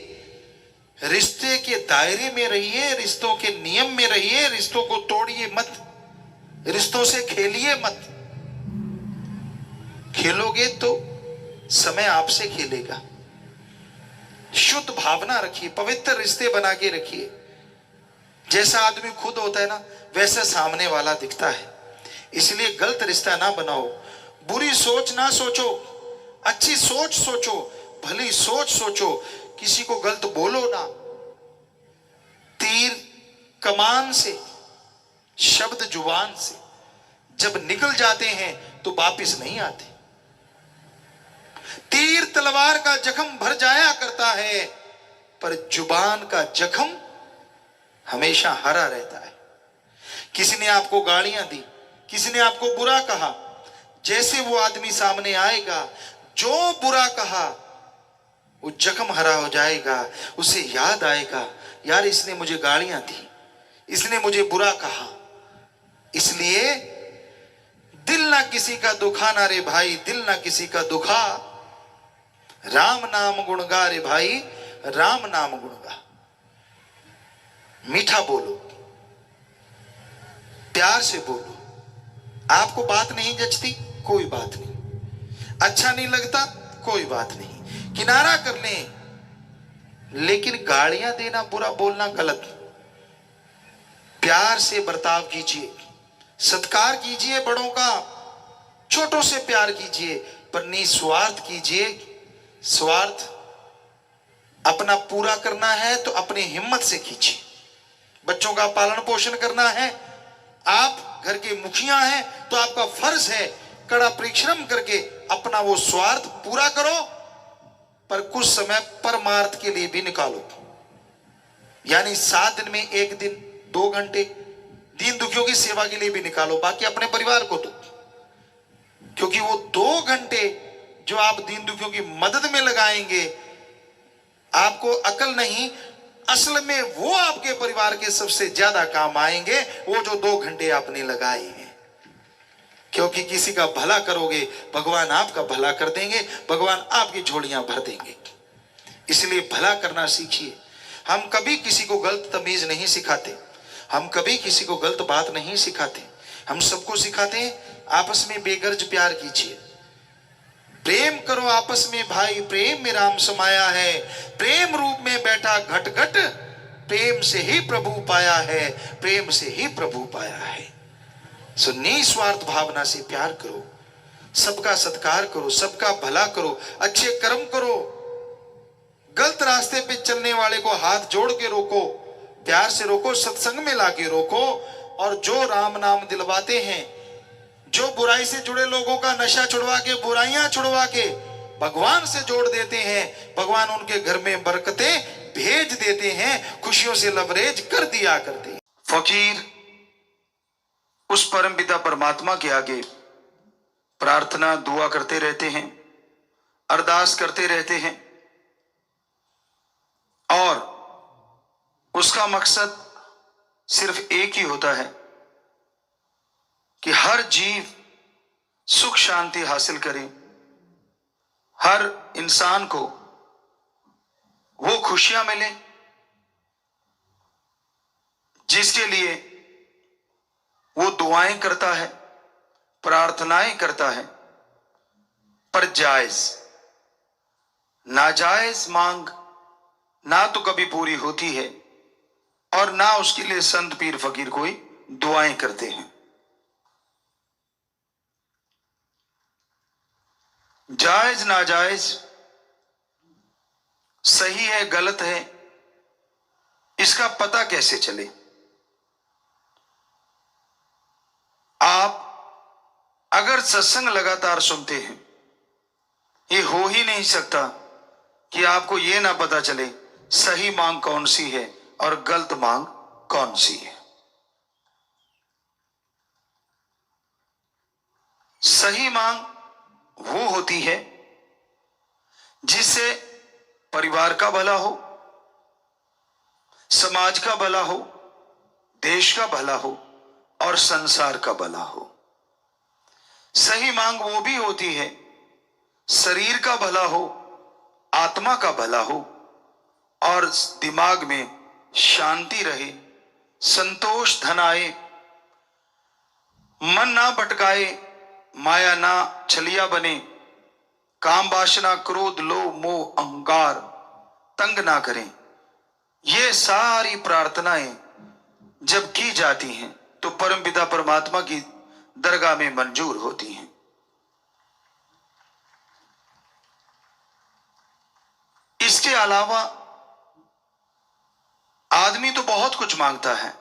रिश्ते के दायरे में रहिए, रिश्तों के नियम में रहिए, रिश्तों को तोड़िए मत, रिश्तों से खेलिए मत। खेलोगे तो समय आपसे खेलेगा। शुद्ध भावना रखिए, पवित्र रिश्ते बना के रखिए। जैसा आदमी खुद होता है ना, वैसा सामने वाला दिखता है। इसलिए गलत रिश्ता ना बनाओ, बुरी सोच ना सोचो, अच्छी सोच सोचो, भली सोच सोचो। किसी को गलत बोलो ना। तीर कमान से, शब्द जुबान से जब निकल जाते हैं तो वापिस नहीं आते। तीर तलवार का जख्म भर जाया करता है, पर जुबान का जख्म हमेशा हरा रहता है। किसी ने आपको गालियां दी, किसी ने आपको बुरा कहा, जैसे वो आदमी सामने आएगा, जो बुरा कहा वो जख्म हरा हो जाएगा। उसे याद आएगा, यार इसने मुझे गालियां दी, इसने मुझे बुरा कहा। इसलिए दिल ना किसी का दुखा ना रे भाई, दिल ना किसी का दुखा, राम नाम गुण गा रे भाई, राम नाम गुण गा। मीठा बोलो, प्यार से बोलो। आपको बात नहीं जचती, कोई बात नहीं, अच्छा नहीं लगता, कोई बात नहीं, किनारा कर लें। लेकिन गालियां देना, बुरा बोलना गलत। प्यार से बर्ताव कीजिए, सत्कार कीजिए बड़ों का, छोटों से प्यार कीजिए, पर निस्वार्थ कीजिए। स्वार्थ अपना पूरा करना है तो अपनी हिम्मत से कीजिए। बच्चों का पालन पोषण करना है, आप घर के मुखिया हैं तो आपका फर्ज है कड़ा परिश्रम करके अपना वो स्वार्थ पूरा करो, पर कुछ समय परमार्थ के लिए भी निकालो। यानी 7 दिन में 1 दिन 2 घंटे दीन दुखियों की सेवा के लिए भी निकालो, बाकी अपने परिवार को दो। क्योंकि वो 2 घंटे जो आप दीन दुखियों की मदद में लगाएंगे, आपको अकल नहीं, असल में वो आपके परिवार के सबसे ज्यादा काम आएंगे, वो जो 2 घंटे आपने लगाए हैं। क्योंकि किसी का भला करोगे, भगवान आपका भला कर देंगे, भगवान आपकी झोलियां भर देंगे। इसलिए भला करना सीखिए। हम कभी किसी को गलत तमीज नहीं सिखाते, हम कभी किसी को गलत बात नहीं सिखाते। हम सबको सिखाते हैं आपस में बेगर्ज प्यार कीजिए, प्रेम करो आपस में भाई, प्रेम में राम समाया है, प्रेम रूप में बैठा घट घट, प्रेम से ही प्रभु पाया है, प्रेम से ही प्रभु पाया है। सो निस्वार्थ भावना से प्यार करो, सबका सत्कार करो, सबका भला करो, अच्छे कर्म करो। गलत रास्ते पे चलने वाले को हाथ जोड़ के रोको, प्यार से रोको, सत्संग में लाके रोको। और जो राम नाम दिलवाते हैं, जो बुराई से जुड़े लोगों का नशा छुड़वा के, बुराइयां छुड़वा के भगवान से जोड़ देते हैं, भगवान उनके घर में बरकतें भेज देते हैं, खुशियों से लबरेज कर दिया करते हैं। फकीर उस परम पिता परमात्मा के आगे प्रार्थना दुआ करते रहते हैं, अरदास करते रहते हैं, और उसका मकसद सिर्फ एक ही होता है कि हर जीव सुख शांति हासिल करे, हर इंसान को वो खुशियां मिले जिसके लिए वो दुआएं करता है, प्रार्थनाएं करता है। पर जायज नाजायज मांग ना तो कभी पूरी होती है, और ना उसके लिए संत पीर फकीर कोई दुआएं करते हैं। जायज नाजायज, सही है गलत है, इसका पता कैसे चले? आप अगर सत्संग लगातार सुनते हैं, ये हो ही नहीं सकता कि आपको यह ना पता चले सही मांग कौन सी है और गलत मांग कौन सी है। सही मांग वो होती है जिससे परिवार का भला हो, समाज का भला हो, देश का भला हो और संसार का भला हो। सही मांग वो भी होती है शरीर का भला हो, आत्मा का भला हो और दिमाग में शांति रहे, संतोष धन आए, मन ना भटकाए, माया ना छलिया बने, काम वासना क्रोध लोभ मोह अहंकार तंग ना करें। ये सारी प्रार्थनाएं जब की जाती हैं तो परमपिता परमात्मा की दरगाह में मंजूर होती हैं। इसके अलावा आदमी तो बहुत कुछ मांगता है,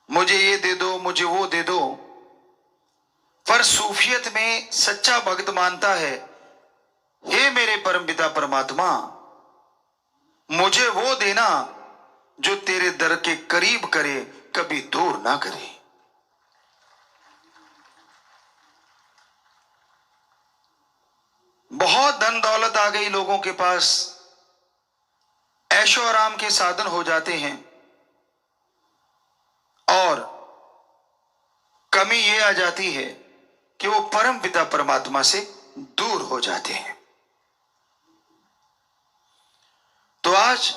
मुझे ये दे दो, मुझे वो दे दो, पर सूफियत में सच्चा भक्त मानता है, हे मेरे परमपिता परमात्मा, मुझे वो देना जो तेरे दर के करीब करे, कभी दूर ना करे। बहुत धन दौलत आ गई लोगों के पास, ऐशो आराम के साधन हो जाते हैं, और कमी यह आ जाती है कि वो परम पिता परमात्मा से दूर हो जाते हैं। तो आज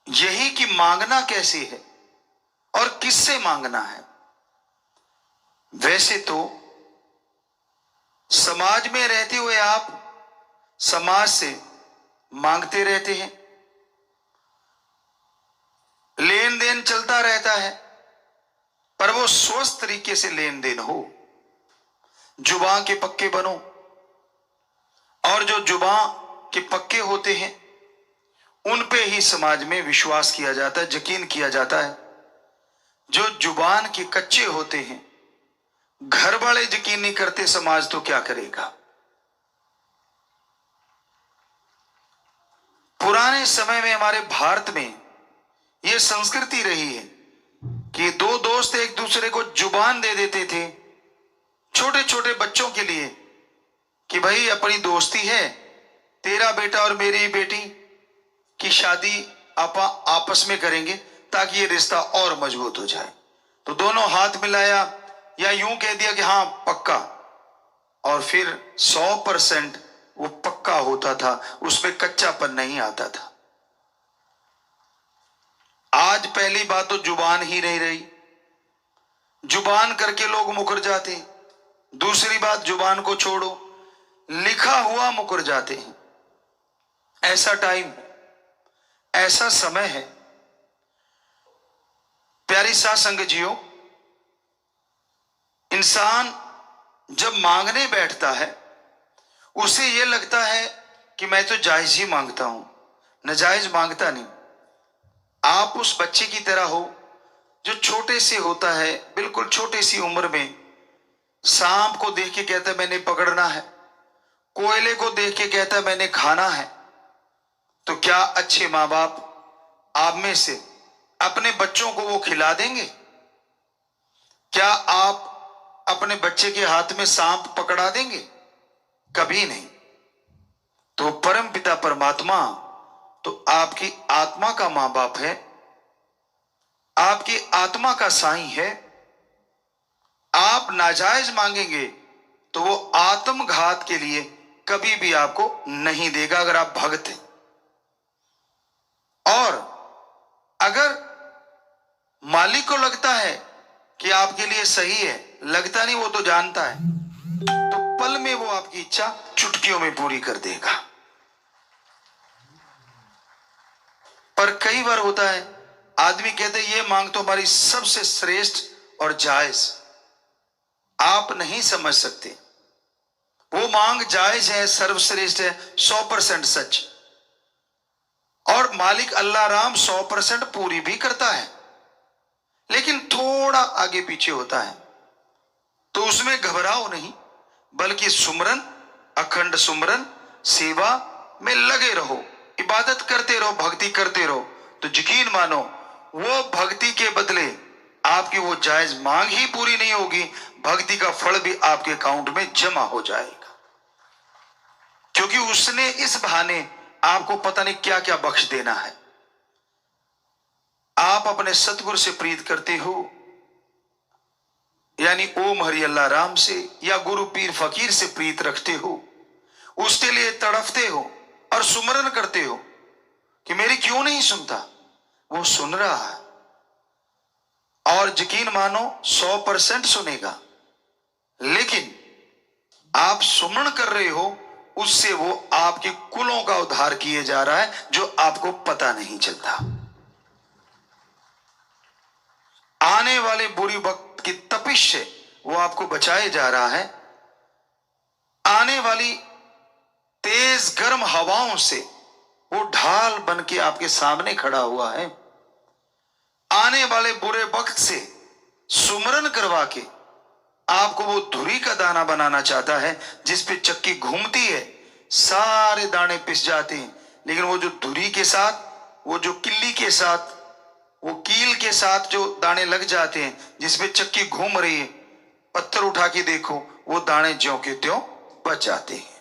यही कि मांगना कैसे है और किससे मांगना है। वैसे तो समाज में रहते हुए आप समाज से मांगते रहते हैं, लेन देन चलता रहता है, पर वो स्वस्थ तरीके से लेन देन हो। जुबान के पक्के बनो, और जो जुबान के पक्के होते हैं उन पे ही समाज में विश्वास किया जाता है, यकीन किया जाता है। जो जुबान के कच्चे होते हैं, घर वाले यकीन नहीं करते, समाज तो क्या करेगा। पुराने समय में हमारे भारत में यह संस्कृति रही है कि दो दोस्त एक दूसरे को जुबान दे देते थे छोटे छोटे बच्चों के लिए कि भाई अपनी दोस्ती है, तेरा बेटा और मेरी बेटी की शादी आपस में करेंगे ताकि ये रिश्ता और मजबूत हो जाए। तो दोनों हाथ मिलाया या यूं कह दिया कि हाँ पक्का, और फिर 100% वो पक्का होता था, उसमें कच्चापन नहीं आता था। आज पहली बात तो जुबान ही नहीं रही, जुबान करके लोग मुकर जाते। दूसरी बात, जुबान को छोड़ो, लिखा हुआ मुकर जाते हैं। ऐसा टाइम, ऐसा समय है प्यारी साध संगत जियो, इंसान जब मांगने बैठता है उसे यह लगता है कि मैं तो जायज ही मांगता हूं, नाजायज मांगता नहीं। आप उस बच्चे की तरह हो जो छोटे से होता है, बिल्कुल छोटी सी उम्र में सांप को देख के कहता है मैंने पकड़ना है, कोयले को देख के कहता है मैंने खाना है। तो क्या अच्छे मां बाप आप में से अपने बच्चों को वो खिला देंगे? क्या आप अपने बच्चे के हाथ में सांप पकड़ा देंगे? कभी नहीं। तो परम पिता परमात्मा तो आपकी आत्मा का मां बाप है, आपकी आत्मा का साईं है। आप नाजायज मांगेंगे तो वो आत्मघात के लिए कभी भी आपको नहीं देगा अगर आप भक्त हैं। और अगर मालिक को लगता है कि आपके लिए सही है, लगता नहीं, वो तो जानता है, तो पल में वो आपकी इच्छा चुटकियों में पूरी कर देगा। पर कई बार होता है आदमी कहते ये मांग तो हमारी सबसे श्रेष्ठ और जायज, आप नहीं समझ सकते। वो मांग जायज है, सर्वश्रेष्ठ है, 100% सच, और मालिक अल्लाह राम 100% पूरी भी करता है, लेकिन थोड़ा आगे पीछे होता है। तो उसमें घबराओ नहीं, बल्कि सुमरन, अखंड सुमरन, सेवा में लगे रहो, इबादत करते रहो, भक्ति करते रहो। तो यकीन मानो वो भक्ति के बदले आपकी वो जायज मांग ही पूरी नहीं होगी, भक्ति का फल भी आपके अकाउंट में जमा हो जाएगा, क्योंकि उसने इस बहाने आपको पता नहीं क्या क्या बख्श देना है। आप अपने सतगुरु से प्रीत करते हो, यानी ओम हरि अल्लाह राम से या गुरु पीर फकीर से प्रीत रखते हो, उसके लिए तड़फते हो और सुमरन करते हो कि मेरी क्यों नहीं सुनता। वो सुन रहा है, और यकीन मानो 100% सुनेगा, लेकिन आप सुमन कर रहे हो, उससे वो आपके कुलों का उद्धार किए जा रहा है जो आपको पता नहीं चलता। आने वाले बुरी वक्त की तपिश से वो आपको बचाए जा रहा है, आने वाली तेज गर्म हवाओं से वो ढाल बन के आपके सामने खड़ा हुआ है। आने वाले बुरे वक्त से सुमरन करवा के आपको वो धुरी का दाना बनाना चाहता है, जिस पे चक्की घूमती है, सारे दाने पिस जाते हैं, लेकिन वो जो धुरी के साथ, वो जो किल्ली के साथ, वो कील के साथ जो दाने लग जाते हैं, जिसपे चक्की घूम रही है, पत्थर उठा के देखो, वो दाने ज्यों के त्यों बच जाते हैं।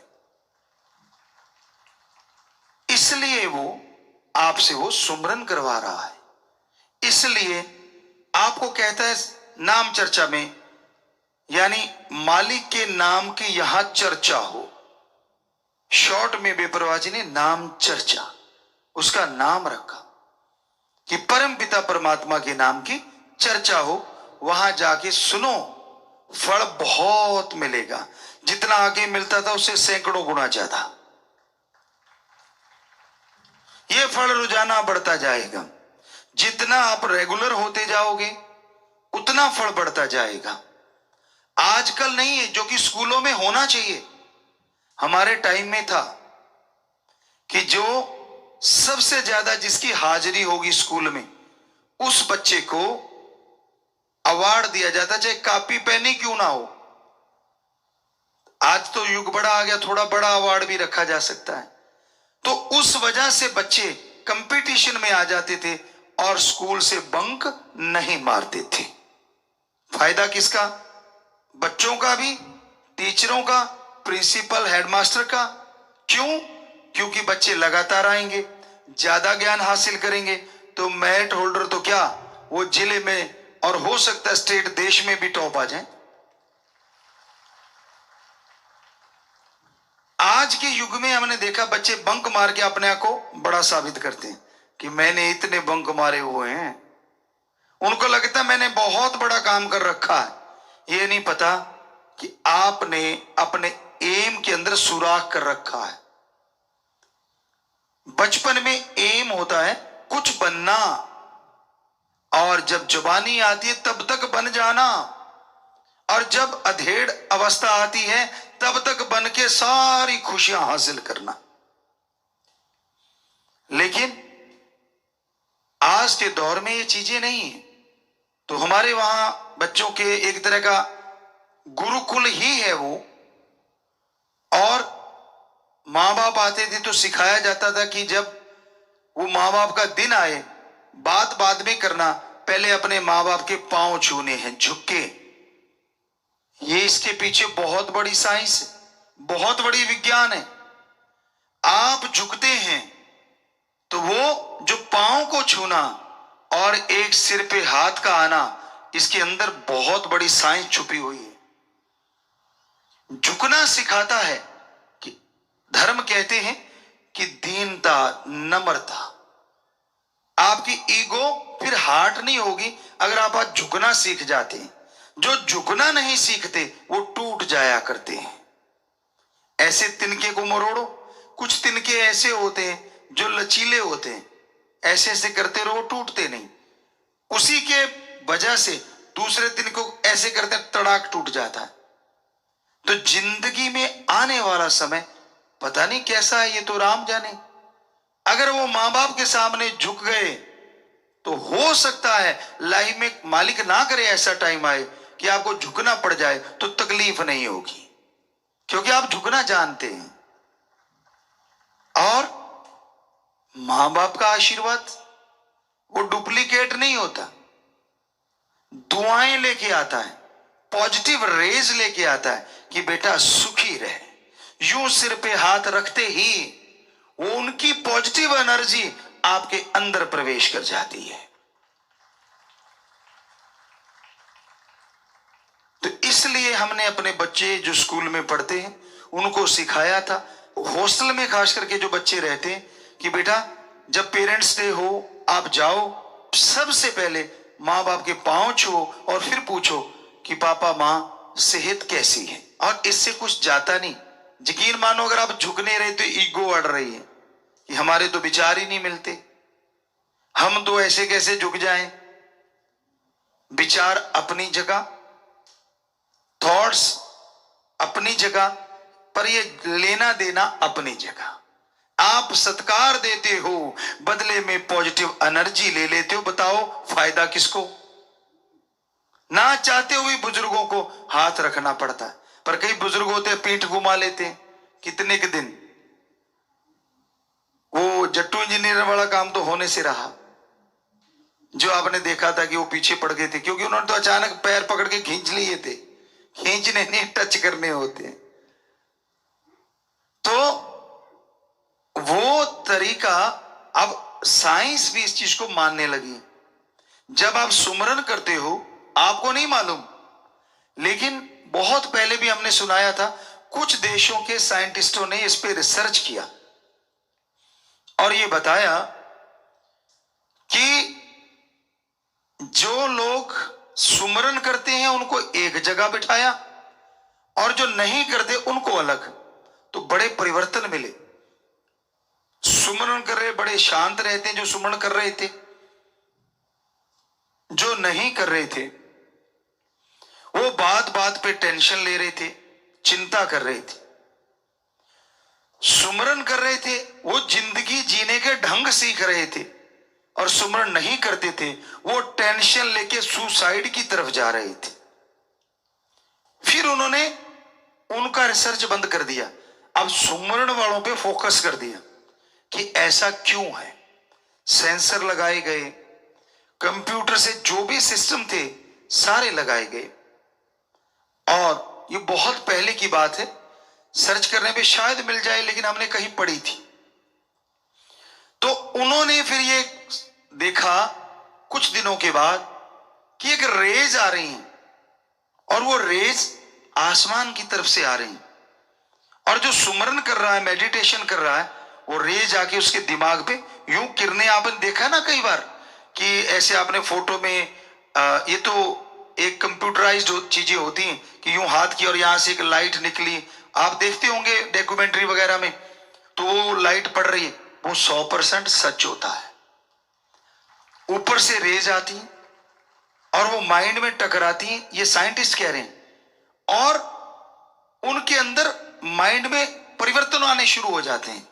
इसलिए वो आपसे वो सुमरन करवा रहा है, इसलिए आपको कहता है नाम चर्चा में, यानी मालिक के नाम की यहां चर्चा हो। शॉर्ट में बेपरवाह जी ने नाम चर्चा उसका नाम रखा कि परम पिता परमात्मा के नाम की चर्चा हो, वहां जाके सुनो, फल बहुत मिलेगा। जितना आगे मिलता था उससे सैकड़ों गुना ज्यादा ये फल रोजाना बढ़ता जाएगा। जितना आप रेगुलर होते जाओगे उतना फल बढ़ता जाएगा। आजकल नहीं है जो कि स्कूलों में होना चाहिए। हमारे टाइम में था कि जो सबसे ज्यादा जिसकी हाजिरी होगी स्कूल में, उस बच्चे को अवार्ड दिया जाता, चाहे कॉपी पेन ही क्यों ना हो। आज तो युग बड़ा आ गया, थोड़ा बड़ा अवार्ड भी रखा जा सकता है। तो उस वजह से बच्चे कंपटीशन में आ जाते थे और स्कूल से बंक नहीं मारते थे। फायदा किसका? बच्चों का भी, टीचरों का, प्रिंसिपल, हेडमास्टर का। क्यों? क्योंकि बच्चे लगातार आएंगे, ज्यादा ज्ञान हासिल करेंगे, तो मेरिट होल्डर तो क्या, वो जिले में और हो सकता है स्टेट, देश में भी टॉप आ जाए। आज के युग में हमने देखा बच्चे बंक मार के अपने आप को बड़ा साबित करते हैं कि मैंने इतने बंक मारे हुए हैं। उनको लगता है मैंने बहुत बड़ा काम कर रखा है। ये नहीं पता कि आपने अपने एम के अंदर सुराख कर रखा है। बचपन में एम होता है कुछ बनना, और जब जवानी आती है तब तक बन जाना, और जब अधेड़ अवस्था आती है तब तक बन के सारी खुशियां हासिल करना। लेकिन आज के दौर में ये चीजें नहीं है। तो हमारे वहां बच्चों के एक तरह का गुरुकुल ही है वो, और मां बाप आते थे तो सिखाया जाता था कि जब वो मां बाप का दिन आए, बात बाद में करना, पहले अपने मां बाप के पांव छूने हैं झुक के। ये इसके पीछे बहुत बड़ी साइंस है, बहुत बड़ी विज्ञान है। आप झुकते हैं तो वो जो पांव को छूना और एक सिर पे हाथ का आना, इसके अंदर बहुत बड़ी साइंस छुपी हुई है। झुकना सिखाता है कि धर्म कहते हैं कि दीनता, नम्रता। आपकी ईगो फिर हार्ट नहीं होगी अगर आप आज झुकना सीख जाते हैं। जो झुकना नहीं सीखते वो टूट जाया करते हैं। ऐसे तिनके को मरोड़ो, कुछ तिनके ऐसे होते हैं जो लचीले होते हैं, ऐसे ऐसे करते रहो, टूटते नहीं। उसी के वजह से दूसरे तिनके को ऐसे करते तड़ाक टूट जाता है। तो जिंदगी में आने वाला समय पता नहीं कैसा है, ये तो राम जाने। अगर वो मां बाप के सामने झुक गए तो हो सकता है लाइफ में मालिक ना करे ऐसा टाइम आए कि आपको झुकना पड़ जाए, तो तकलीफ नहीं होगी क्योंकि आप झुकना जानते हैं। और मां बाप का आशीर्वाद वो डुप्लीकेट नहीं होता, दुआएं लेके आता है, पॉजिटिव रेज लेके आता है कि बेटा सुखी रहे। यूं सिर पे हाथ रखते ही वो उनकी पॉजिटिव एनर्जी आपके अंदर प्रवेश कर जाती है। तो इसलिए हमने अपने बच्चे जो स्कूल में पढ़ते हैं उनको सिखाया था, हॉस्टल में खास करके जो बच्चे रहते हैं, कि बेटा जब पेरेंट्स डे हो आप जाओ, सबसे पहले माँ बाप के पांव छुओ और फिर पूछो कि पापा माँ सेहत कैसी है। और इससे कुछ जाता नहीं। यकीन मानो अगर आप झुक नहीं रहे तो ईगो अड़ रही है कि हमारे तो विचार ही नहीं मिलते, हम तो ऐसे कैसे झुक जाएं। विचार अपनी जगह, थॉट्स अपनी जगह, पर ये लेना देना अपनी जगह। आप सत्कार देते हो, बदले में पॉजिटिव एनर्जी ले लेते हो। बताओ फायदा किसको? ना चाहते हुए बुजुर्गों को हाथ रखना पड़ता है, पर कई बुजुर्ग होते हैं पीठ घुमा लेते हैं कितने के दिन। वो जट्टू इंजीनियर वाला काम तो होने से रहा, जो आपने देखा था कि वो पीछे पड़ गए थे क्योंकि उन्होंने तो अचानक पैर पकड़ के खींच लिए थे। खींचने नहीं, टच करने होते हैं। तो वो तरीका, अब साइंस भी इस चीज को मानने लगी। जब आप सुमरन करते हो आपको नहीं मालूम, लेकिन बहुत पहले भी हमने सुनाया था, कुछ देशों के साइंटिस्टों ने इस पे रिसर्च किया और ये बताया कि जो लोग सुमरन करते हैं उनको एक जगह बिठाया और जो नहीं करते उनको अलग, तो बड़े परिवर्तन मिले। सुमरन कर रहे बड़े शांत रहते हैं जो सुमरन कर रहे थे, जो नहीं कर रहे थे वो बात बात पे टेंशन ले रहे थे, चिंता कर रहे थे। सुमरन कर रहे थे वो जिंदगी जीने के ढंग सीख रहे थे, और सुमरन नहीं करते थे वो टेंशन लेके सुसाइड की तरफ जा रहे थे। फिर उन्होंने उनका रिसर्च बंद कर दिया, अब सुमरन वालों पे फोकस कर दिया कि ऐसा क्यों है। सेंसर लगाए गए, कंप्यूटर से जो भी सिस्टम थे सारे लगाए गए, और ये बहुत पहले की बात है, सर्च करने पे शायद मिल जाए, लेकिन हमने कहीं पढ़ी थी। तो उन्होंने फिर ये देखा कुछ दिनों के बाद कि एक रेज आ रही है, और वो रेज आसमान की तरफ से आ रही है, और जो सुमरन कर रहा है, मेडिटेशन कर रहा है, वो रेज आके उसके दिमाग पे यूं किरणें, आपने देखा ना कई बार कि ऐसे आपने फोटो में ये तो एक कंप्यूटराइज्ड चीजें होती हैं कि यूं हाथ की और यहां से एक लाइट निकली, आप देखते होंगे डॉक्यूमेंट्री वगैरह में, तो वो लाइट पड़ रही है, वो 100% सच होता है। ऊपर से रेज आती है और वो माइंड में टकराती हैं, ये साइंटिस्ट कह रहे हैं, और उनके अंदर माइंड में परिवर्तन आने शुरू हो जाते हैं।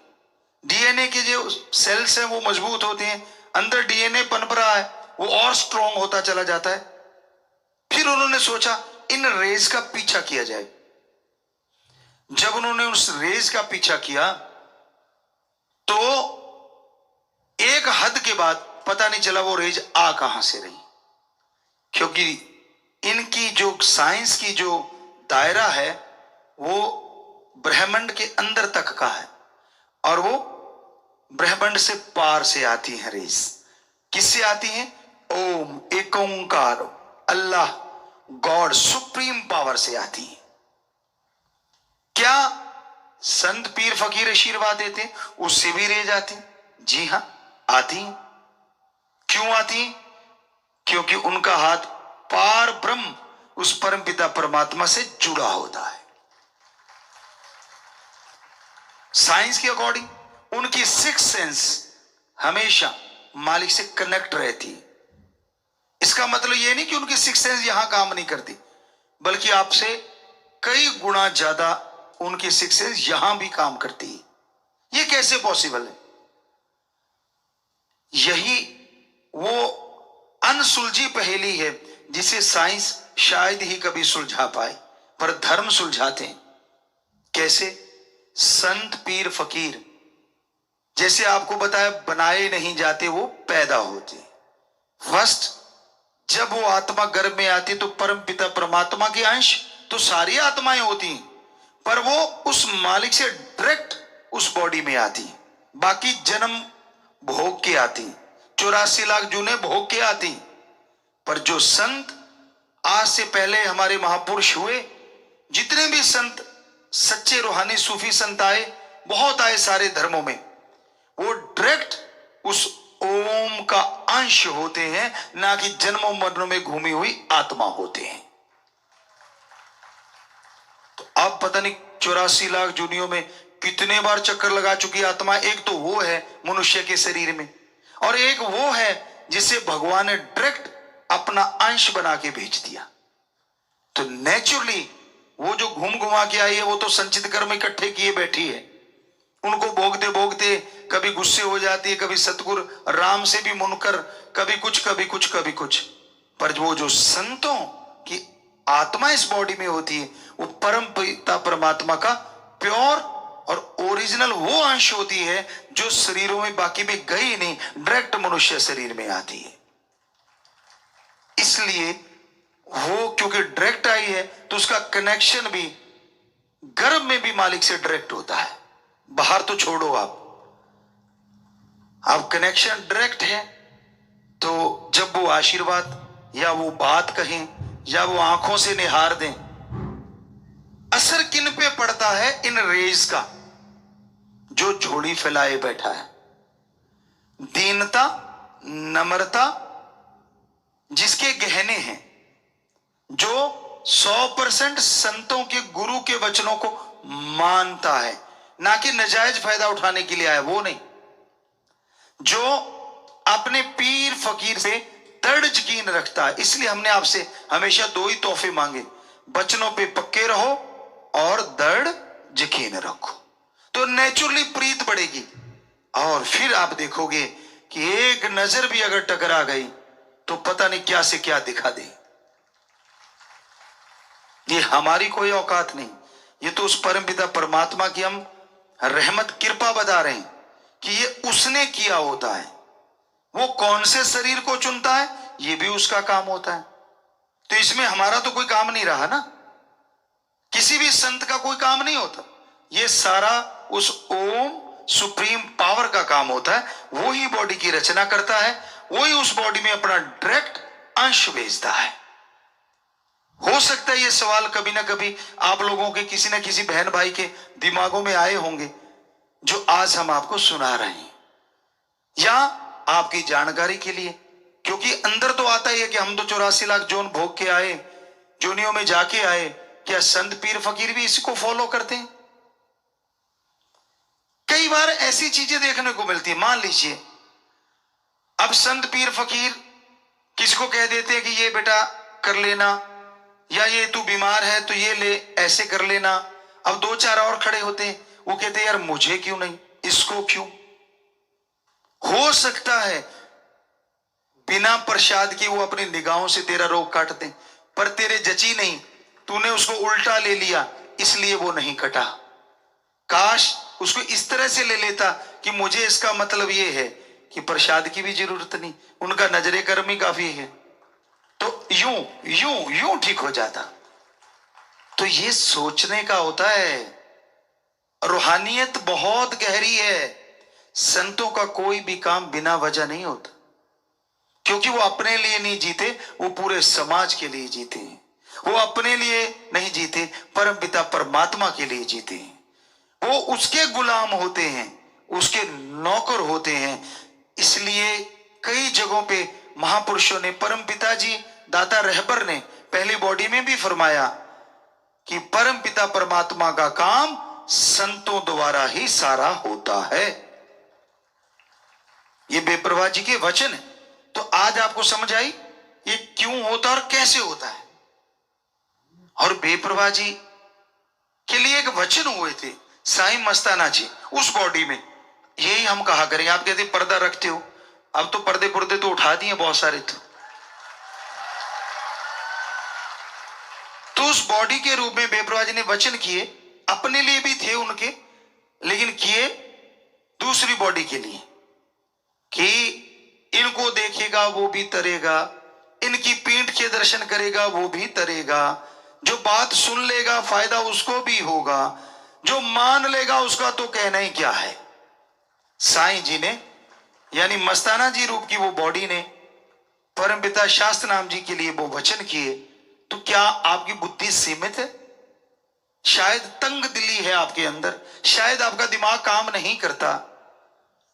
डीएनए के जो सेल्स हैं वो मजबूत होते हैं, अंदर डीएनए पनप रहा है, वो और स्ट्रॉन्ग होता चला जाता है। फिर उन्होंने सोचा इन रेज का पीछा किया जाए। जब उन्होंने उस रेज का पीछा किया तो एक हद के बाद पता नहीं चला वो रेज आ कहां से रही, क्योंकि इनकी जो साइंस की जो दायरा है वो ब्रह्मांड के अंदर तक का है, और वो ब्रह्मांड से पार से आती है रेज। किससे आती है? ओम, एक ओंकार, अल्लाह, गॉड, सुप्रीम पावर से आती है। क्या संत पीर फकीर आशीर्वाद देते उससे भी रेज आती? जी हां, आती है। क्यों आती? क्योंकि उनका हाथ पार ब्रह्म, उस परम पिता परमात्मा से जुड़ा होता है। साइंस के अकॉर्डिंग उनकी सिक्स सेंस हमेशा मालिक से कनेक्ट रहती है। इसका मतलब यह नहीं कि उनकी सिक्स सेंस यहां काम नहीं करती, बल्कि आपसे कई गुना ज्यादा उनकी सिक्स सेंस यहां भी काम करती है। यह कैसे पॉसिबल है? यही वो अनसुलझी पहेली है जिसे साइंस शायद ही कभी सुलझा पाए, पर धर्म सुलझाते हैं। कैसे? संत पीर फकीर जैसे आपको बताया बनाए नहीं जाते, वो पैदा होते। फर्स्ट जब वो आत्मा गर्भ में आती तो परम पिता परमात्मा के अंश तो सारी आत्माएं होती हैं, पर वो उस मालिक से डायरेक्ट उस बॉडी में आती। बाकी जन्म भोग के आती, 84 लाख जूने भोग के आती। पर जो संत आज से पहले हमारे महापुरुष हुए, जितने भी संत सच्चे रूहानी सूफी संत आए, बहुत आए सारे धर्मों में, वो डायरेक्ट उस ओम का अंश होते हैं, ना कि जन्मों मरणों में घूमी हुई आत्मा होते हैं। तो अब पता नहीं 84 लाख जूनियों में कितने बार चक्कर लगा चुकी आत्मा। एक तो वो है मनुष्य के शरीर में, और एक वो है जिसे भगवान ने डायरेक्ट अपना अंश बना के भेज दिया। तो नेचुरली वो जो घूम घुमा के आई है, वो तो संचित कर्म इकट्ठे किए बैठी है। उनको भोगते भोगते कभी गुस्से हो जाती है, कभी सतगुरु राम से भी मुनकर, कभी कुछ कभी कुछ कभी कुछ। पर वो जो संतों की आत्मा इस बॉडी में होती है, वो परम पिता परमात्मा का प्योर और ओरिजिनल वो अंश होती है, जो शरीरों में बाकी में गई नहीं, डायरेक्ट मनुष्य शरीर में आती है। इसलिए वो क्योंकि डायरेक्ट आई है, तो उसका कनेक्शन भी गर्भ में भी मालिक से डायरेक्ट होता है। बाहर तो छोड़ो, आप कनेक्शन डायरेक्ट है। तो जब वो आशीर्वाद या वो बात कहें या वो आंखों से निहार दें, असर किन पे पड़ता है? इन रेज का। जो झोली फैलाए बैठा है, दीनता, नम्रता जिसके गहने हैं, जो 100% संतों के गुरु के वचनों को मानता है, ना कि नजायज फायदा उठाने के लिए आया, वो नहीं। जो अपने पीर फकीर से दृढ़ यकीन रखता है। इसलिए हमने आपसे हमेशा दो ही तोहफे मांगे, वचनों पे पक्के रहो और दृढ़ यकीन रखो, तो नेचुरली प्रीत बढ़ेगी। और फिर आप देखोगे कि एक नजर भी अगर टकरा गई तो पता नहीं क्या से क्या दिखा दे। ये हमारी कोई औकात नहीं, ये तो उस परम पिता परमात्मा की हम रहमत कृपा बता रहे हैं कि ये उसने किया होता है। वो कौन से शरीर को चुनता है ये भी उसका काम होता है। तो इसमें हमारा तो कोई काम नहीं रहा ना, किसी भी संत का कोई काम नहीं होता। ये सारा उस ओम सुप्रीम पावर का काम होता है। वो ही बॉडी की रचना करता है, वो ही उस बॉडी में अपना डायरेक्ट अंश भेजता है। हो सकता है ये सवाल कभी ना कभी आप लोगों के किसी ना किसी बहन भाई के दिमागों में आए होंगे, जो आज हम आपको सुना रहे हैं, या आपकी जानकारी के लिए, क्योंकि अंदर तो आता ही है कि हम तो 84 लाख जोन भोग के आए, जोनियों में जाके आए। क्या संत पीर फकीर भी इसको फॉलो करते हैं? कई बार ऐसी चीजें देखने को मिलती है। मान लीजिए अब संत पीर फकीर किसको कह देते हैं कि ये बेटा कर लेना, या ये तू बीमार है तो ये ले, ऐसे कर लेना। अब 2-4 और खड़े होते हैं, वो कहते हैं यार मुझे क्यों नहीं, इसको क्यों। हो सकता है बिना प्रसाद के वो अपनी निगाहों से तेरा रोग काटते, पर तेरे जची नहीं, तूने उसको उल्टा ले लिया इसलिए वो नहीं कटा। काश उसको इस तरह से ले लेता कि मुझे इसका मतलब ये है कि प्रसाद की भी जरूरत नहीं, उनका नजरे कर्म ही काफी है, तो यूं यूं यूं ठीक हो जाता। तो ये सोचने का होता है। रूहानियत बहुत गहरी है। संतों का कोई भी काम बिना वजह नहीं होता, क्योंकि वो अपने लिए नहीं जीते, वो पूरे समाज के लिए जीते हैं। वो अपने लिए नहीं जीते, परम पिता परमात्मा के लिए जीते हैं। वो उसके गुलाम होते हैं, उसके नौकर होते हैं। इसलिए कई जगहों पे महापुरुषों ने, परम पिताजी दाता रहबर ने पहली बॉडी में भी फरमाया कि परम पिता परमात्मा का काम संतों द्वारा ही सारा होता है। ये बेप्रवाह जी के वचन है। तो आज आपको समझ आई ये क्यों होता और कैसे होता है। और बेप्रवाह जी के लिए एक वचन हुए थे साईं मस्ताना जी उस बॉडी में। यही हम कहा करेंगे। आप कहते पर्दा रखते हो, अब तो पर्दे पुर्दे तो उठा दिए बहुत सारे। तो उस बॉडी के रूप में बेप्रवाह जी ने वचन किए, अपने लिए भी थे उनके, लेकिन किए दूसरी बॉडी के लिए, कि इनको देखेगा वो भी तरेगा, इनकी पीठ के दर्शन करेगा वो भी तरेगा, जो बात सुन लेगा फायदा उसको भी होगा, जो मान लेगा उसका तो कहना ही क्या है। साईं जी ने यानी मस्ताना जी रूप की वो बॉडी ने परमपिता शास्त्र नाम जी के लिए वो वचन किए। तो क्या आपकी बुद्धि सीमित है? शायद तंग दिली है आपके अंदर, शायद आपका दिमाग काम नहीं करता।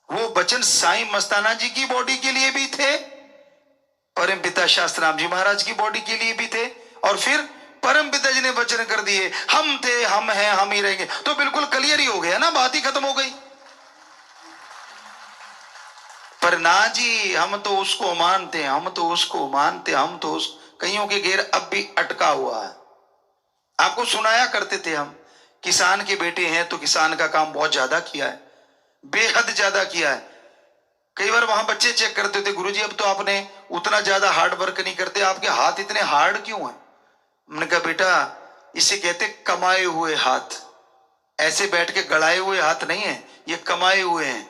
वो वचन साईं मस्ताना जी की बॉडी के लिए भी थे, परम पिता शास्त्र राम जी महाराज की बॉडी के लिए भी थे, और फिर परम पिता जी ने वचन कर दिए हम थे, हम हैं, हम ही रहेंगे। तो बिल्कुल क्लियर ही हो गया ना, बात ही खत्म हो गई। पर ना जी, हम तो उसको मानते, हम तो उसको मानते, हम तो उस कईयों के घेर अब भी अटका हुआ है। आपको सुनाया करते थे हम, किसान के बेटे हैं तो किसान का काम बहुत ज्यादा किया है, बेहद ज्यादा किया है। कई बार वहां बच्चे चेक करते थे, गुरुजी अब तो आपने उतना ज्यादा हार्ड वर्क नहीं करते, आपके हाथ इतने हार्ड क्यों हैं? मैंने कहा बेटा इसे कहते कमाए हुए हाथ, ऐसे बैठ के गड़ाए हुए हाथ नहीं है, ये कमाए हुए हैं।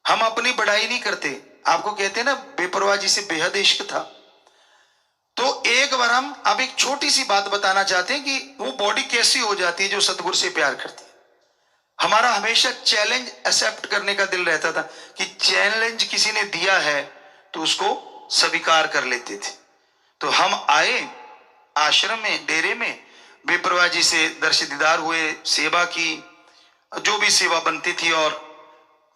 हम अपनी बढ़ाई नहीं करते। आपको कहते हैं ना बेपरवाह जी से बेहद इश्क था। तो एक बार हम अब एक छोटी सी बात बताना चाहते हैं कि वो बॉडी कैसी हो जाती है जो सतगुरु से प्यार करती है। हमारा हमेशा चैलेंज एक्सेप्ट करने का दिल रहता था कि चैलेंज किसी ने दिया है तो उसको स्वीकार कर लेते थे। तो हम आए आश्रम में, डेरे में, बेपरवाह जी से दर्शन दीदार हुए, सेवा की, जो भी सेवा बनती थी। और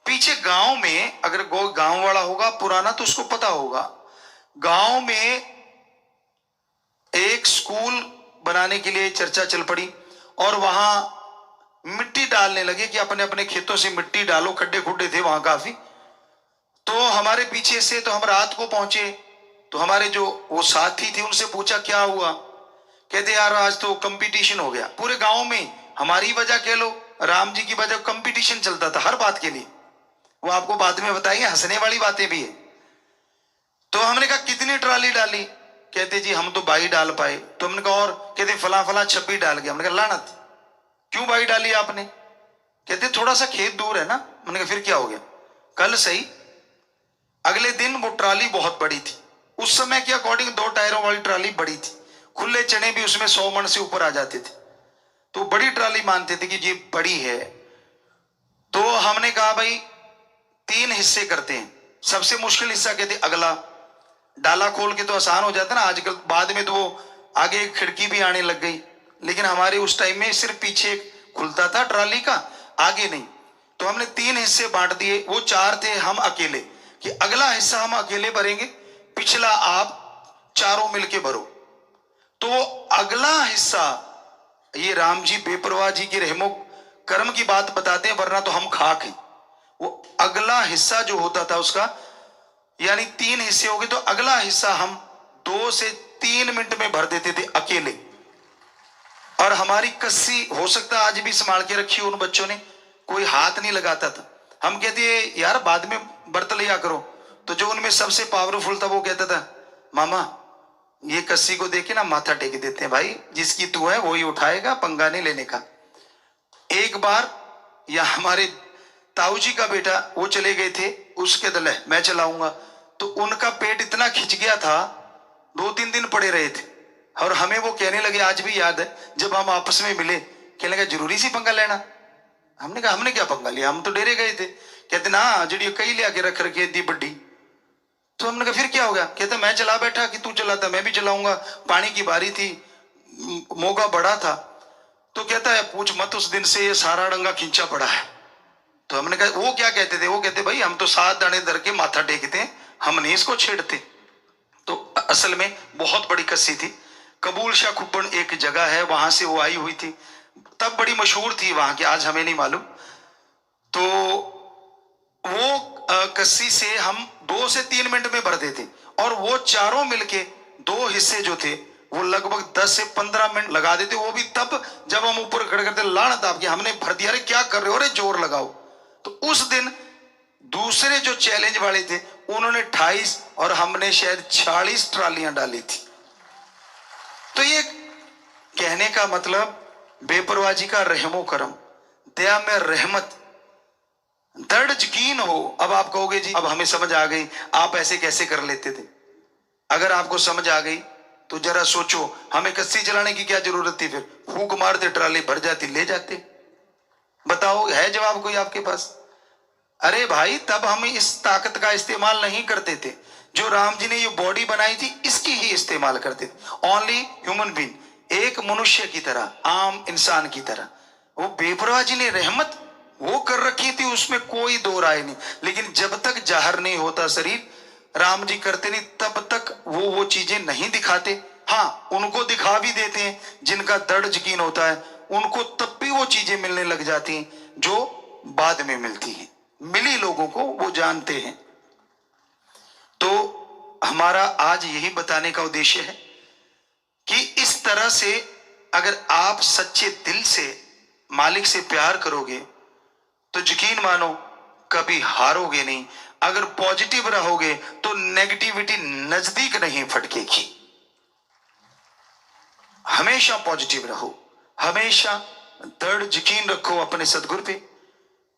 पीछे गांव में, अगर कोई गांव वाला होगा पुराना तो उसको पता होगा, गांव में एक स्कूल बनाने के लिए चर्चा चल पड़ी और वहां मिट्टी डालने लगे कि अपने अपने खेतों से मिट्टी डालो, खड्डे खुड्डे थे वहां काफी। तो हमारे पीछे से, तो हम रात को पहुंचे, तो हमारे जो वो साथी थे उनसे पूछा क्या हुआ। कहते यार आज तो कंपटीशन हो गया पूरे गांव में, हमारी वजह कह लो, राम जी की वजह, कंपटीशन चलता था हर बात के लिए। वो आपको बाद में बताएंगे, हंसने वाली बातें भी है। तो हमने कहा कितनी ट्राली डाली? कहते जी हम तो 22 डाल पाए। तो हमने कहा और? कहते फला फला 26 डाल गया। हमने कहा लानत, क्यों 22 डाली आपने? कहते थोड़ा सा खेत दूर है ना। मैंने कहा फिर क्या हो गया? कल सही, अगले दिन वो ट्राली बहुत बड़ी थी। उस समय के अकॉर्डिंग 2 टायरों वाली ट्राली बड़ी थी, खुले चने भी उसमें 100 मन से ऊपर आ जाते थे, तो बड़ी ट्राली मानते थे कि ये बड़ी है। तो हमने कहा भाई 3 हिस्से करते हैं। सबसे मुश्किल हिस्सा कहते अगला, डाला खोल के तो आसान हो जाता ना आजकल, बाद में तो वो आगे एक खिड़की भी आने लग गई, लेकिन हमारे उस टाइम में सिर्फ पीछे खुलता था ट्राली का, आगे नहीं। तो हमने 3 हिस्से बांट दिए, वो 4 थे, हम अकेले, कि अगला हिस्सा हम अकेले भरेंगे, पिछला आप चारों मिलके भरो। तो अगला हिस्सा, ये राम जी बेपरवाह जी की रहमो कर्म की बात बताते हैं, वरना तो हम खाक हैं। वो अगला हिस्सा जो होता था उसका, यानी 3 हिस्से हो गए, तो अगला हिस्सा हम 2 से 3 मिनट में भर देते थे अकेले। और हमारी कस्सी हो सकता आज भी संभाल के रखी उन बच्चों ने, कोई हाथ नहीं लगाता था। हम कहते यार बाद में बर्त लिया करो, तो जो उनमें सबसे पावरफुल था वो कहता था मामा ये कस्सी को देखे ना माथा टेक देते हैं, भाई जिसकी तू है वही उठाएगा, पंगा नहीं लेने का। एक बार या हमारे ताऊ जी का बेटा वो चले गए थे, उसके दल है मैं चलाऊंगा, तो उनका पेट इतना खिंच गया था 2-3 दिन पड़े रहे थे। और हमें वो कहने लगे, आज भी याद है जब हम आपस में मिले, कहने लगा जरूरी सी पंगा लेना। हमने कहा हमने क्या पंगा लिया, हम तो डेरे गए थे। कहते ना जी कई ले आके रख रखी इतनी बड़ी। तो हमने कहा फिर क्या हो गया, कहते मैं चला बैठा कि तू चलाता, मैं भी चलाऊंगा, पानी की बारी थी, मोगा बड़ा था। तो कहता है पूछ मत, उस दिन से ये सारा डंगा खींचा पड़ा है। तो हमने कहा वो क्या कहते थे, वो कहते भाई हम तो 7 दाने धर के माथा टेकते हैं, हम नहीं इसको छेड़ते। तो असल में बहुत बड़ी कस्सी थी। कबूल शाह खुब्बन एक जगह है, वहां से वो आई हुई थी, तब बड़ी मशहूर थी वहां की, आज हमें नहीं मालूम। तो वो कस्सी से हम 2 से 3 मिनट में भर देते, और वो चारों मिलके 2 हिस्से जो थे वो लगभग 10 से 15 मिनट लगा देते। वो भी तब जब हम ऊपर खड़े करते लानत आपकी, हमने भर दिया, अरे क्या कर रहे हो, अरे जोर लगाओ। तो उस दिन दूसरे जो चैलेंज वाले थे उन्होंने 28 और हमने शायद 40 ट्रालियां डाली थी। तो ये कहने का मतलब बेपरवाही का रहमो करम, दया में रहमत, दर्द यकीन हो। अब आप कहोगे जी अब हमें समझ आ गई, आप ऐसे कैसे कर लेते थे। अगर आपको समझ आ गई तो जरा सोचो, हमें कस्सी चलाने की क्या जरूरत थी, फिर फूंक मारते ट्राली भर जाती, ले जाते। बताओ है जवाब कोई आपके पास? अरे भाई तब हम इस ताकत का इस्तेमाल नहीं करते थे, जो राम जी ने ये बॉडी बनाई थी इसकी ही इस्तेमाल करते थे। ओनली ह्यूमन बीइंग, एक मनुष्य की तरह, आम इंसान की तरह। वो बेपरवाह जी ने रहमत वो कर रखी थी, उसमें कोई दो राय नहीं। लेकिन जब तक जाहिर नहीं होता शरीर, राम जी करते नहीं, तब तक वो चीजें नहीं दिखाते। हाँ उनको दिखा भी देते हैं, जिनका दृढ़ यकीन होता है उनको तब भी वो चीजें मिलने लग जाती हैं जो बाद में मिलती हैं। मिली लोगों को वो जानते हैं। तो हमारा आज यही बताने का उद्देश्य है कि इस तरह से अगर आप सच्चे दिल से मालिक से प्यार करोगे तो यकीन मानो कभी हारोगे नहीं। अगर पॉजिटिव रहोगे तो नेगेटिविटी नजदीक नहीं फटकेगी। हमेशा पॉजिटिव रहो, हमेशा दृढ़ यकीन रखो अपने सदगुरु पे,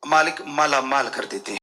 मालिक माला माल कर देते हैं।